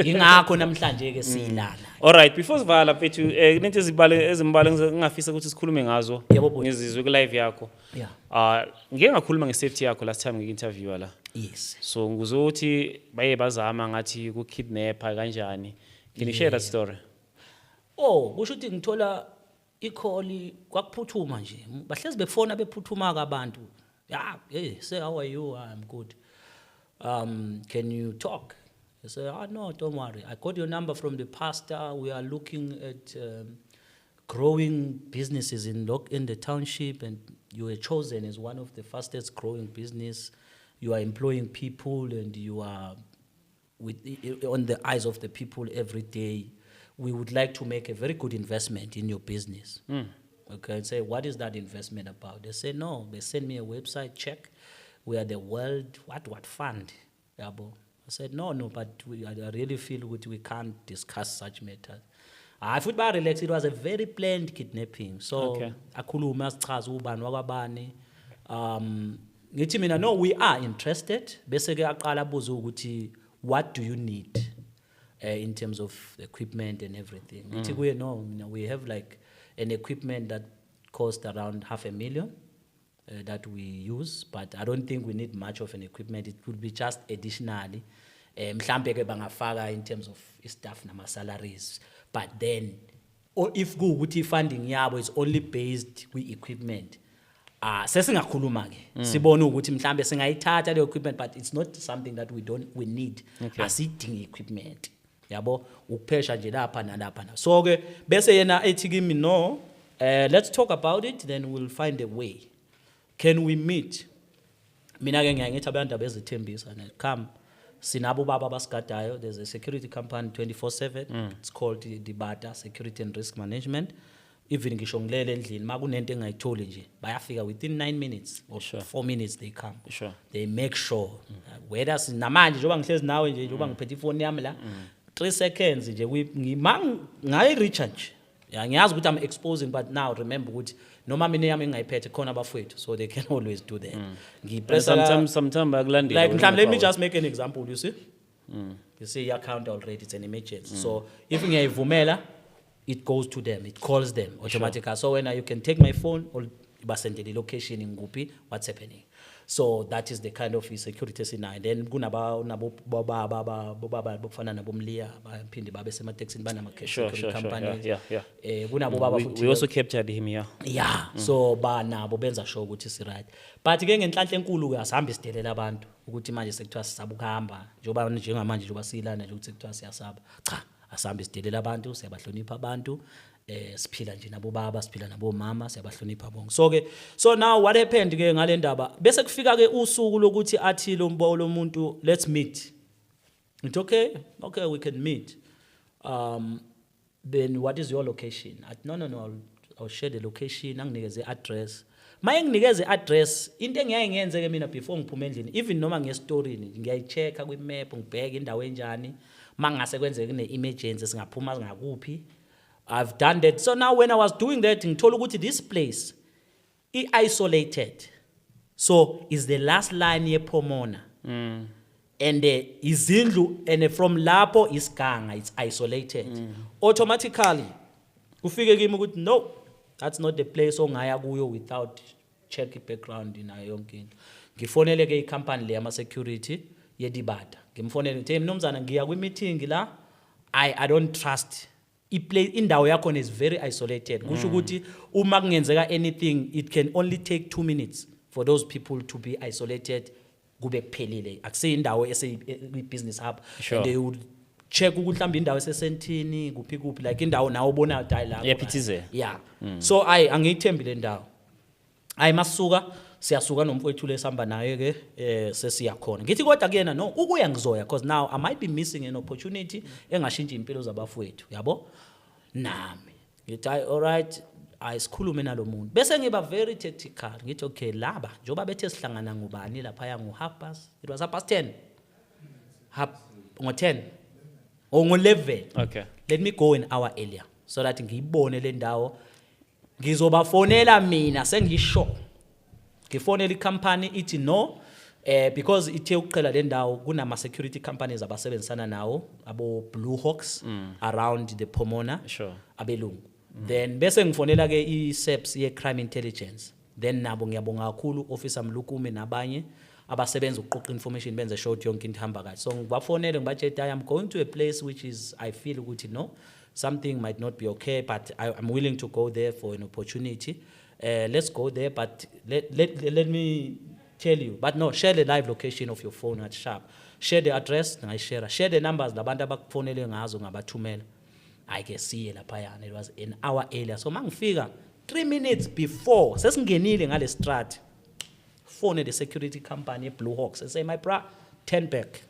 ingakho namhlanje ke silana Alright, before sivala mfethu kunento ezimbali ngingafisa ukuthi sikhulume ngazo Yebo, bhuti. ngizizwe ku live yakho. Yeah. Ngeke ngakhuluma ngesafety yakho last time ngi-interview la. yes So nguzothi baye bazama ngathi ku kidnapper kanjani. Can you share that story? kusho ukuthi ngithola ikholi kwakuphuthuma nje bahlezi befona bephuthuma abantu yeah hey say how are you I'm good can you talk I say no don't worry I got your number from the pastor we are looking at growing businesses in the township and you were chosen as one of the fastest growing business you are employing people and you are on the eyes of the people every day we would like to make a very good investment in your business. Okay, and say, what is that investment about? They say, no, they send me a website check. We are the world, what fund? Yabo. I said, no, but I really feel we can't discuss such matters. futhi ba relax, it was a very planned kidnapping. So Okay. akhuluma asichaza ubani wakwabani. Ngithi mina no, we are interested. Bese ke aqala abuza ukuthi what do you need in terms of equipment and everything. Ngithi kuye no, mina we have like an equipment that cost around $500,000 that we use, but I don't think we need much of an equipment. It would be just additionally. Mhlambe ke bangafaka in terms of staff nama salaries, but then or if kuukuthi funding yabo is only based kwi equipment, sesingakhuluma ke sibona ukuthi mhlambe singayithatha le equipment, but it's not something that we need. Asidingi equipment, yabo, ukuphesha nje lapha nalapha na. So ke bese yena ethi kimi no, let's talk about it, then we'll find a way. Can we meet? Mina ke ngiyangithi abantu abezithembisa ne come sinabo baba basigadayo. There's a security company 24/7. It's called Dibata Security and Risk Management. Even ngisho ngilele endlini makunento engayitholi nje bayafika within 9 minutes or 4 minutes they come. Sure. They make sure whether sinamanje njoba ngihlezi nawe nje njoba ngiphethe ifoni yami la 3 seconds nje ngayi recharge. Yeah, ngiyazi ukuthi I'm exposing, but now remember ukuthi noma mina yami ngayiphethe khona abafowethu, so they can always do that. And sometimes bayakulandela. Like let me just make an example, you see. You see your account already, it's an emergency. So if ngiyayivumela, it goes to them, it calls them automatically. So when you can take my phone or basendele location nguphi, what's happening. So that is the kind of security scenario. Then kunaba baba bofana nabomlia baphinde babe semateksini banama security companies. Kunabo baba futhi We also captured him here. Yeah, so banabo benza sure ukuthi si right. But ke ngenhlanhla enkulu ke asihamba isidelela abantu ukuthi manje sekuthiwa sisaba ukuhamba njoba njengamanje njoba silana nje ukuthi sekuthiwa siyasaba. Cha, asihamba isidelela abantu, siyabahlonipha abantu. Siphila nje nabo baba, siphila nabo mama, siyabahlonipha bonke. So now what happened ke ngale ndaba bese kufika ke usuku lokuthi athi lo mbolo umuntu let's meet. It's okay we can meet. Then what is your location? No, I'll share the location, anginikeze address. Maye nginikeze address into engiyaye ngiyenze ke mina before ngiphume endlini, even noma ngestory ngiyayichecka kwi map ngibheke indawo enjani mangase kwenzeke kune emergency singaphuma ngakuphi. I've done that. So now when I was doing that, ngithola ukuthi this place isolated. So is the last line ye Pomona. And izindlu and from lapho isiganga, it's isolated. Automatically kufike kimi ukuthi no, that's not the place ongaya kuyo without check background in yonke into. Ngifonele ke icompany le yama security ye Dibata. Ngimfonele ngithi mnumzana ngiya kwi meeting la, I don't trust. Indawo yakho is very isolated. Kusho ukuthi uma kungenzeka anything, it can only take 2 minutes for those people to be isolated. Kube kuphelile. Akusiyo indawo business hub. Sure. And they would check ukuthi mhlawumbe indawo esesentini kuphi like indawo nawo bona dai lapho. Yaphithize. Yeah. So angiyithembile ndawo. Masuka siyasuka nomfowethu lesihamba naye ke sesiya khona. Ngithi kodwa kuyena no ukuya ngizoya because now I might be missing an opportunity engashintsha impilo zabafowethu, yabo? Nami. Ngithi all right, ayisikhulume nalomuntu. Bese ngiba very tactical. Ngithi okay laba njoba bethe sihlangana ngubani lapha ya ngo-10:30. It was 10:30. Ngo-10 or ngo-11. Okay. Let me go an hour earlier so that ngiyibone le ndawo. Ngizobafonela mina sengisho. Ngifonela icompany ithi no because ithe uqhela le ndawo kunama security companies abasebenzisana nawo abo Blue Hawks around the Pomona. Sure. Abelungu. Then bese ngifonela ke iSEPS ye crime intelligence. Then nabo ngiyabonga kakhulu officer Mlukume nabanye abasebenza ukuqoqa information benze sure ukuthi yonke into ihamba kahle. So ngibafonele ngibatshela I am going to a place which is I feel ukuthi no something might not be okay, but I'm willing to go there for an opportunity. Let's go there, but let me tell you. But no, share the live location of your phone at sharp. Share the address, share the numbers. Labantu abakufonele ngazo ngabathumela. I can see lapha yana. It was an hour earlier. So mangifika 3 minutes before sesingenile ngale strat. Phone the security company Blue Hawks and say my bra 10 back.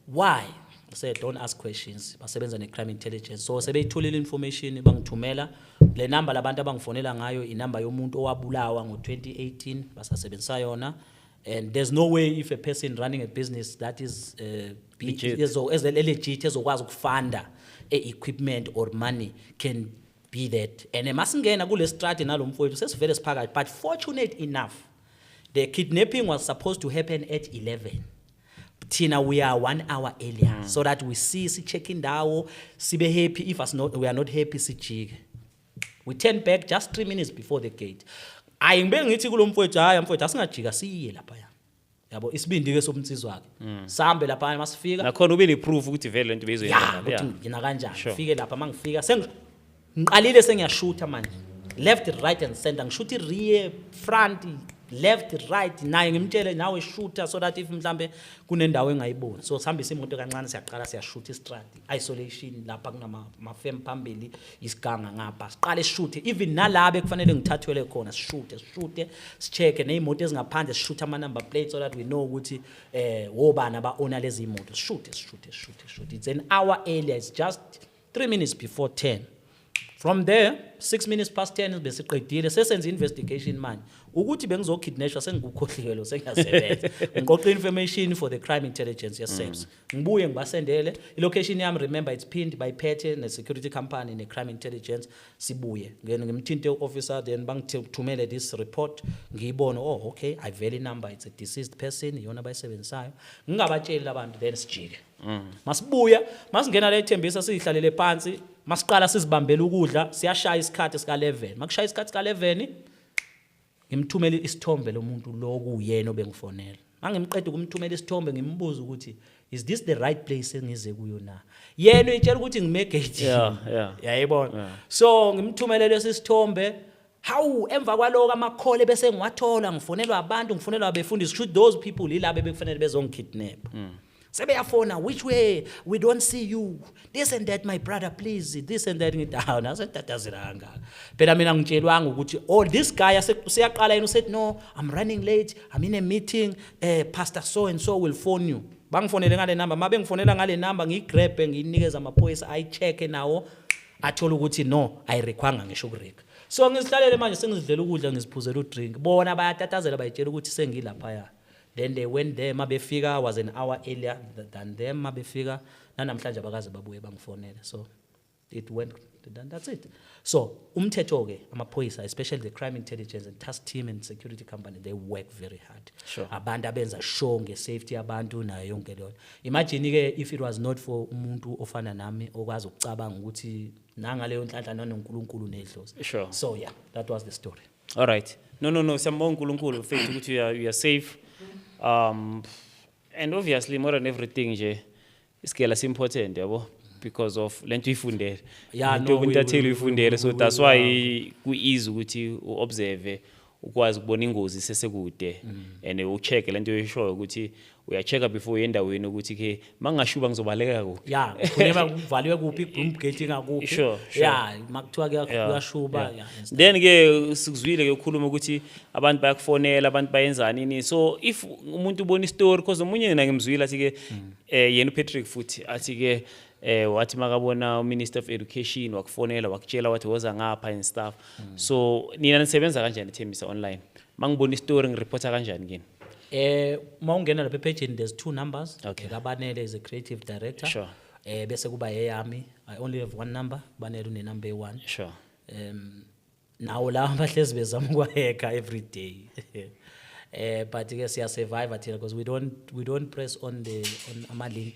Why? I said don't ask questions. Basebenza ne crime intelligence. So sebeyitholile information bangithumela. Le number labantu abangifonela ngayo inamba yomuntu owabulawa ngo2018 basasebenzisa yona. And there's no way if a person running a business that is Legit. legit ezokwazi ukufunda equipment or money can be that. And masingena kule strata nalomfowethu sesivele siphakathi, but fortunate enough the kidnapping was supposed to happen at 11. Tina, we are 1 hour earlier so that we see check indawo sibe happy. If we are not happy sijike. We turn back just 3 minutes before the gate. Ayingibe ngithi kulomfowethu hayi mfowethu asingajika siye lapha ya. Yabo isibindi ke somnsizwa wakhe. Sambe lapha masifika. nakhona ube neproof ukuthi vele lento bezoyenza ukuthi ngina kanjani. Fike lapha mangifika sengiqalile sengiyashootha manje. Left, right and center. Ngishoot rear, front, left, right. Naye ngimtshele nawe shooter so that if mhlambe kunendawo engayiboni. So sihambisa imoto kancane siyaqala siyashoot istrati. Isolation lapha kunama mafem phambili isiganga ngapha. Siqale shoot even nalabe kufanele ngithathwele khona shoot sicheke nezimoto ezingaphandle shoot ama number plates so that we know ukuthi wobani aba owner lezi imoto. Shoot. It's an hour earlier. It's just 3 minutes before 10. From there 6 minutes past 10 besiqedile sesenza investigation manje ukuthi bengizokidnashwa sengikukhohlelo sengiyasebenza ngiqoqa information for the crime intelligence SAPS ngibuye ngibasendele ilocation yami remember it's pinned by Pete ne security company ne crime intelligence sibuye ngimthinte officer then bangithumele this report ngiyibona oh okay I vele number it's a deceased person yona bayisebenzisayo ngingabatsheli abantu then sijike masibuya masingena la ethembisa sihlalele phansi masiqala sizibambela ukudla siyashaya isikhathi sika 11 makushaya isikhathi sika 11 ngimthumela isithombe lomuntu lo kuyena obengifonela mangimqeda ukumthumela isithombe ngimbuza ukuthi is this the right place engize kuyo na yena uyitshela ukuthi ngimegate yayibona so ngimthumela lesi sithombe how emva kwaloko amakhole bese ngiwathola ngifonelwa abantu ngifonelwa abefundisi shoot those people ilabe bekufanele bezongikidnap sebeyafona which way we don't see you this and that my brother please this and that ngidown asetataziranga phela mina ngitshelwanga ukuthi all this guy siyaqala yena said no I'm running late I'm in a meeting pastor so and so will phone you bangifonele ngale number mabe ngifonela ngale number ngiyigrab ngiyinikeza amaphoyisa ayicheck nawo athola ukuthi no ayirekwanga ngisho kureka so ngisihlalele manje sengizidlela ukudla ngiziphuzela udrink bona bayatatazela bayitshela ukuthi sengilapha ya. Then they went there mabefika was an hour earlier than them mabefika namhlanje abakaze babuye bangifonela so it went that's it so umthetho ke amaphoyisa especially the crime intelligence and task team and security company they work very hard abantu abenza sure ngesafety yabantu nayo yonke leyo imagine ke if it was not for umuntu ofana nami okwazi ukucabanga ukuthi nangaleyo nhlanhla noNkulunkulu nedlozi so yeah that was the story. All right no siyambonga uNkulunkulu faith ukuthi you are safe. And obviously more than everything nje iskela important yabo because of lento ifundele into ubuntatheli ifundele so that's why ku easy ukuthi uobserve ukwazi ukubona ingozi sesekude and ucheck lento yeshoyo ukuthi uyachecka before endaweni ukuthi ke mangashuba ngizobaleka kuphi kuneba kuvaliwe kuphi broom gate ngakuphi makuthiwa ke uyashuba then ke sikuzwile ke ukukhuluma ukuthi abantu bayakufonela abantu bayenzani nini so if umuntu ubona istory because omunye mina ngimzwile athi ke yena uPatrick futhi athi ke wathi makabona uMinister of Education wakufonela wakutshela wathi woza ngapha and stuff so nina nisebenza kanjani Thembisa online mangibona istory ngireporta kanjani kini mawungena lapha page there's 2 numbers kaBanele is a creative director bese kuba eyami I only have 1 number Banele une number 1 nawo la abahlezi bezama ukwaheka every day but ke siya survive athina because we don't press on ama link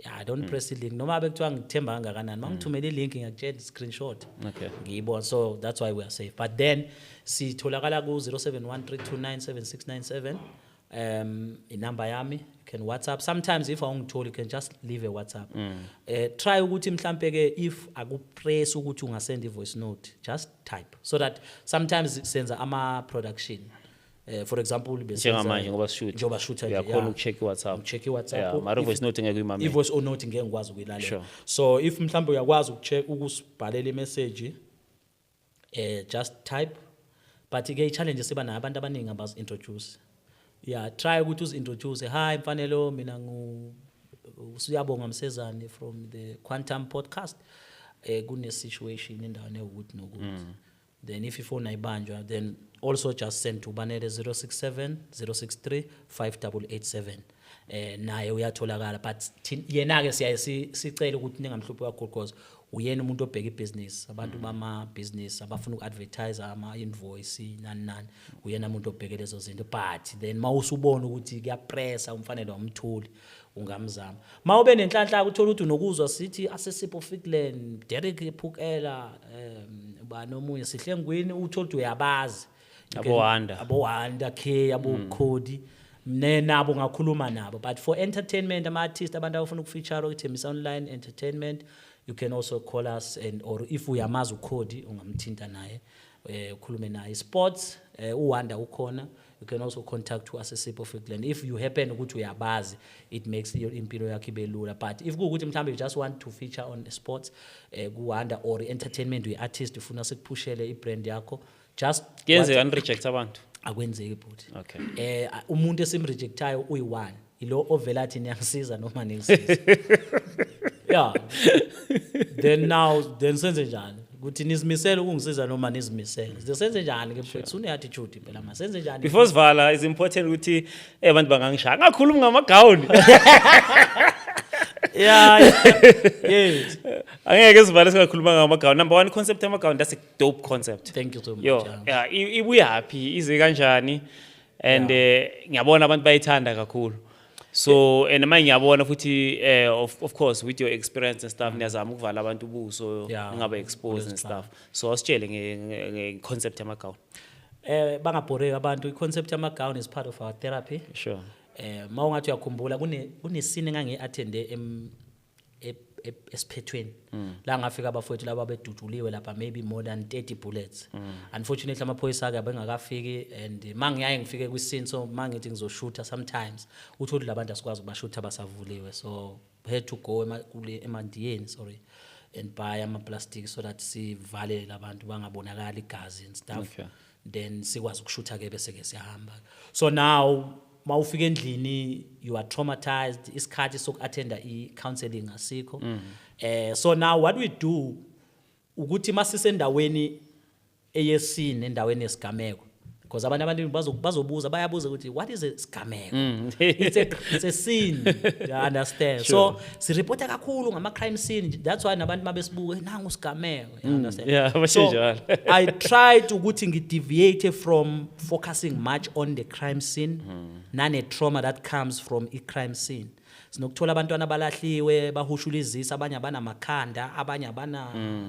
I don't press the link noma abekuthiwa ngithemba kangakanani mangithumela ilink ngiyakutshela screenshot ngiyibona so that's why we are safe but then sitholakala ku 0713297697 inamba yami you can WhatsApp sometimes if awungitholi you can just leave a WhatsApp try ukuthi mhlambe ke if akupress ukuthi ungasend voice note just type so that sometimes senza ama production for example njengamanje ngoba shoot uyakhona ukucheck WhatsApp mara voice note ngeke uyimame voice note ngeke ngikwazi ukuyilalela so if mhlambe uyakwazi ukucheck ukusibhalela imessage just type but ke challenge siba nabantu abaningi abazi introduce try ukuthi uzintroduce hi mfanelo mina usiyabonga Msezane from the Quantum podcast kune situation endaweni ukuthi nokuthi then if ifone ayibanjwa then Also just send to Banele 067 063 5887. Naye uyatholakala but yena ke siyaye sicela ukuthi ningamhluphi kakhulu because uyena umuntu obheka ibusiness abantu bama business abafuna uku-advertise ama invoice nani uyena umuntu obheke lezo zinto but then mawusubona ukuthi kuyapressa umfanele wamthuli ungamzama mawube nenhlanhla uthola ukuthi unokuzwa sithi asesipho Fikland Derek Phukela banomunye sihle ngwini uthola ukuthi uyabazi abo-Wanda K abo-Cody nabo ngakhuluma nabo but for entertainment ama-artist abantu abafuna ukufeature uThembisa Online Entertainment you can also call us and or if uyamazi uCody ungamthinta naye ukhulume naye sports uWanda ukhona you can also contact us Sipho Fikland if you happen ukuthi uyabazi it makes your impilo yakho ibe lula but if kuukuthi mhlambe you just want to feature on sports kuWanda or entertainment uyi-artist ufuna sikuphushele ibrand yakho just kuyenzeka unreject abantu akwenzeki bhuti okay umuntu esimrejectayo uyi-1 ilo ovela athi niyangisiza noma ningisiza yeah then senze njani ukuthi nizimisele ukungisiza noma nizimisele senze njani ke mfethu une-attitude phela ma senze njani before sivala is important ukuthi abantu bangangishaya ngakhuluma ngamagawuni yeah yes angeke sivale singakhuluma ngamagawuni number 1 concept yamagawuni that's a dope concept thank you so much yeah ibuye happy ize kanjani and ngiyabona abantu bayithanda kakhulu so and manje ngiyabona futhi of course with your experience and stuff niyazama ukuvala abantu ubuso ngaba exposed and stuff so asitshele nge concept yamagawuni bangabhoreki abantu i-concept yamagawuni is part of our therapy sure mawungathi uyakhumbula kunescene engangi-attende esiphethweni la ngafika abafowethu laba beduduliwe lapha maybe more than 30 bullets unfortunately amaphoyisa ake abengakafiki and mangiyaye ngifike kwiscene so mangithi ngizoshootha sometimes utholi labantu asikwazi ukubashutha basavuliwe so had to go emandiyeni and buy ama-plastic so that sivale labantu bangabonakali igazi and stuff then sikwazi ukushutha ke bese ke siyahamba so now mawufika endlini you are traumatized isikhathi soku-attenda i-counseling asikho so now what we do ukuthi masisendaweni eyesini endaweni yesigameko because abantu abaningi bazobuza bayabuza ukuthi what is a sigameko it's a scene you understand sure. So sireport kakhulu ngama crime scene that's why nabantu mabesibuka nangu sigameko you understand yeah so I tried ukuthi ngideviate from focusing much on the crime scene nane trauma that comes from a crime scene sinokuthola abantwana abalahliwe bahushula izisa abanye abanamakhanda abanye abana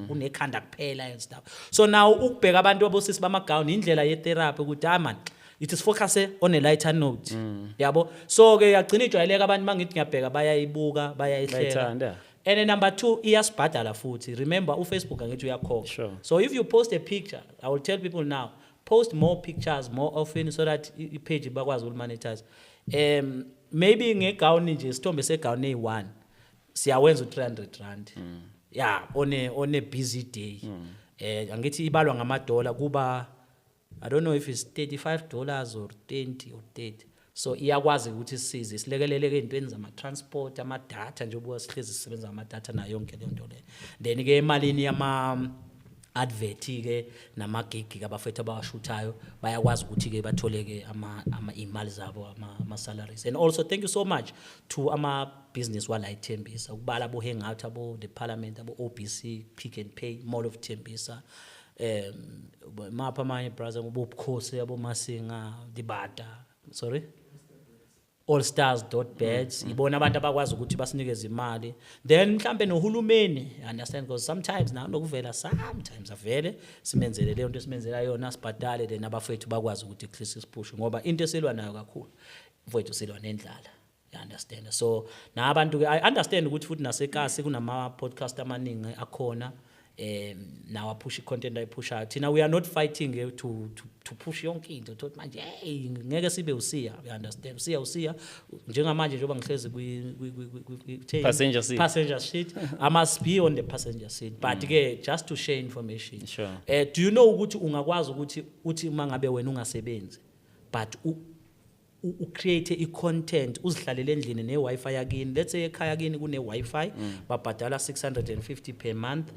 unekhanda kuphela and stuff so now ukubheka abantu abosisi bamagawuni indlela ye-therapy ukuthi man it is focus on a lighter note yabo so ke yagcina ijwayeleka abantu mangithi ngiyabheka bayayibuka bayayihleka and number 2 iyasibhadala futhi remember uFacebook angithi uyakhokha sure. So if you post a picture I will tell people now post more pictures more often so that i-page bakwazi ukumonetize maybe ngegawuni nje isithombe segawuni eyi1 siyawenza u300 yeah on a busy day angithi ibalwa ngamadola kuba I don't know if it's $35 or 20 or 30 so iyakwazi ukuthi sisize silekeleleke ezintweni zama-transport ama-data njengoba sihlezi sisebenza ngama-data nayo yonke le nto le then ke emalini advert ke nama-gig ke abafethu abawashuthayo bayakwazi ukuthi ke batholeke imali zabo ama-salaries and also thank you so much to ama-business wala iThembisa ukubala abo-hangout abo-the parliament abo-OBC Pick and Pay Mall of Thembisa mapha amanye brother ngobukhosi abomasinga dibata sorry allstars.beds ibona abantu abakwazi ukuthi basinikeze imali then mhlambe nohulumeni understand because sometimes na nokuvela sometimes avele simenzele leyo nto esimenzela yona sibhadale then abafethu bakwazi ukuthi clear push ngoba into eselwa nayo kakhulu mfowethu selwa nendlala you understand so na abantu ke I understand ukuthi futhi nasekasi kunama podcast amaningi akhona now push content ayipushayo thina we are not fighting to push yonke into thothi manje hey ngeke sibe usiya you understand usiya njengamanje njengoba ngihlezi kwi passenger seat I must be on the passenger seat but ke just to share information sure. Do you know ukuthi ungakwazi ukuthi mangabe wena ungasebenzi but create i-content uzihlalele endlini ne-Wi-Fi yakini let's say ekhaya kini kune-Wi-Fi babhadala $650 per month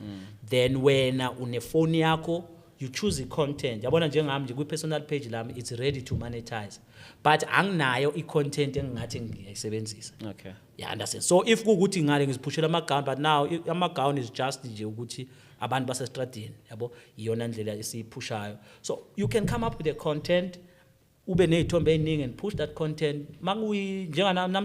then wena une phone yakho you choose i-content yabona njengami nje kwi-personal page lami it's ready to monetize but anginayo i-content engingathi ngiyayisebenzisa Okay. yeah understand so if kuukuthi ngale ngiziphushela ama-gown but now ama-gown is just nje ukuthi abantu basestradini yabo iyona ndlela esiyiphushayo so you can come up with a content ube ney'thombe ey'ningi and push that content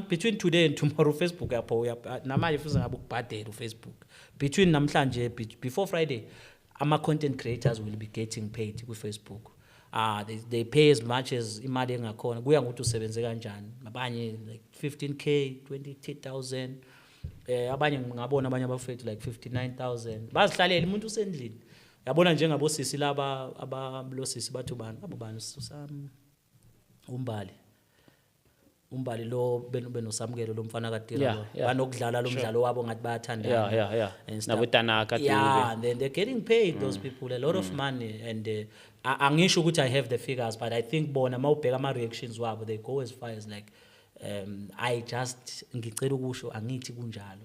between today and tomorrow Facebook yapho namanje futhi ngabe ukubhadela uFacebook between namhlanje before Friday ama-content creators will be getting paid kwi-Facebook they pay as much as imali engakhona kuya ngokuthi usebenze kanjani abanye like 15k 20,000 abanye ngabona abanye abafethu like 59,000 bazihlalela umuntu usendlini yabona njengabosisi laba abalosisi bathu bani abo bani umbali lo benosamukelo lo mfana kaTira lo banokudlala lo mdlalo wabo ngathi bayathandana Yeah. Nabutanaka and then they're getting paid those people a lot of money and angisho ukuthi I have the figures but I think bona mawubheka ama reactions wabo they go as far as like I just ngicela ukusho angithi kunjalo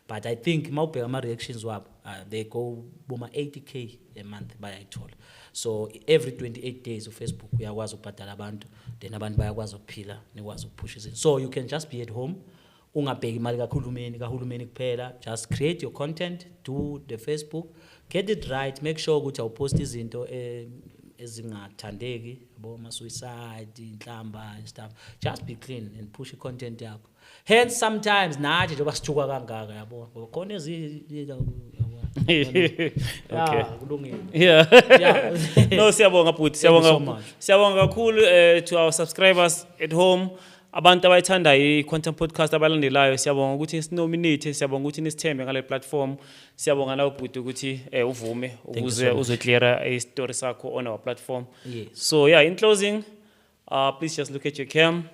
but I think mawubheka ama reactions wabo they go boma 80k a month bayayithola so every 28 days uFacebook uyakwazi ukubhadala abantu then abantu bayakwazi ukuphila nikwazi ukuphusha izinto so you can just be at home ungabheki imali kahulumeni kuphela just create your content do the Facebook get it right make sure ukuthi awupost izinto ezingathandeki yabo ama-suicide inhlamba stuff just be clean and push i-content yakho hence sometimes nathi njengoba sithuka kangaka yabo khona Okay. kulungile Yeah. No, siyabonga bhuti, so siyabonga. much. Siyabonga kakhulu to our subscribers at home. Abantu abayithanda i-Quantum Podcast abalandelayo siyabonga ukuthi nisinominate, siyabonga ukuthi nisithembe ngale platform. Siyabonga nawe bhuti ukuthi uvume ukuze uzocleara i-story sakho on our platform. Yes. So yeah, in closing, please just look at your cam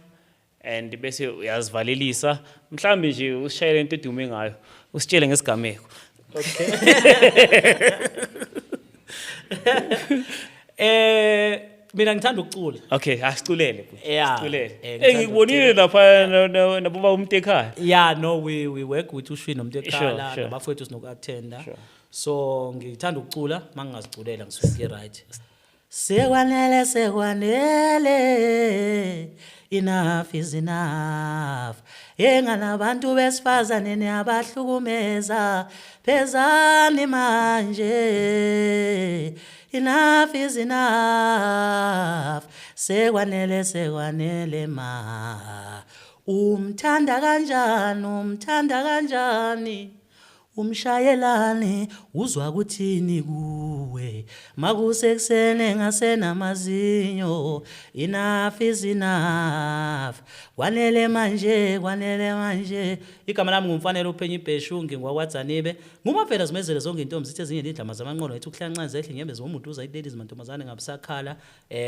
and bese uyazivalelisa. Mhlambi nje usishayele into edume ngayo. Usitshele ngesigameko. Mina ngithanda ukucula Okay, asiculele bhuti. Yeah. Siculele. Ngikubonile lapha nababa umuntu ekhaya. yeah no we work with uShwini Nomtekhala Sure. nabafowethu sinoku-attenda so ngithanda ukucula mangingaziculela ngisuke right sekwanele enough is enough enganabantu besifazane niyabahlukumeza phezani manje enough is enough sekwanele ma umthanda kanjani umshayelane uzwa kuthini kuwe makusekusene ngasenamazinyo enough is enough kwanele manje igama lami ngumfanele uPhenyi Bheshungi ngwakwaDzanibe ngumavela zimezele zonke intombi sithe ezinye indlama zamanqono ethu kuhlancanza ehle ngembe zomuntu uzayideli izimantombazane ngabusakhala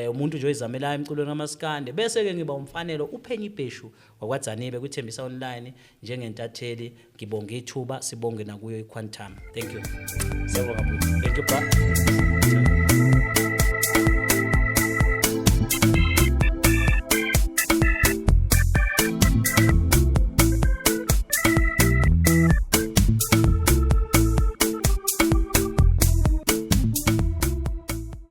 umuntu nje oyizamela emculweni kamaskande bese ke ngiba umfanelo uPhenyi Bheshu wakwaDzanibe kuThembisa Online njengentatheli ngibonga ithuba sibonge nakuyo iQuantum thank you Siyabonga bhuti. thank you bye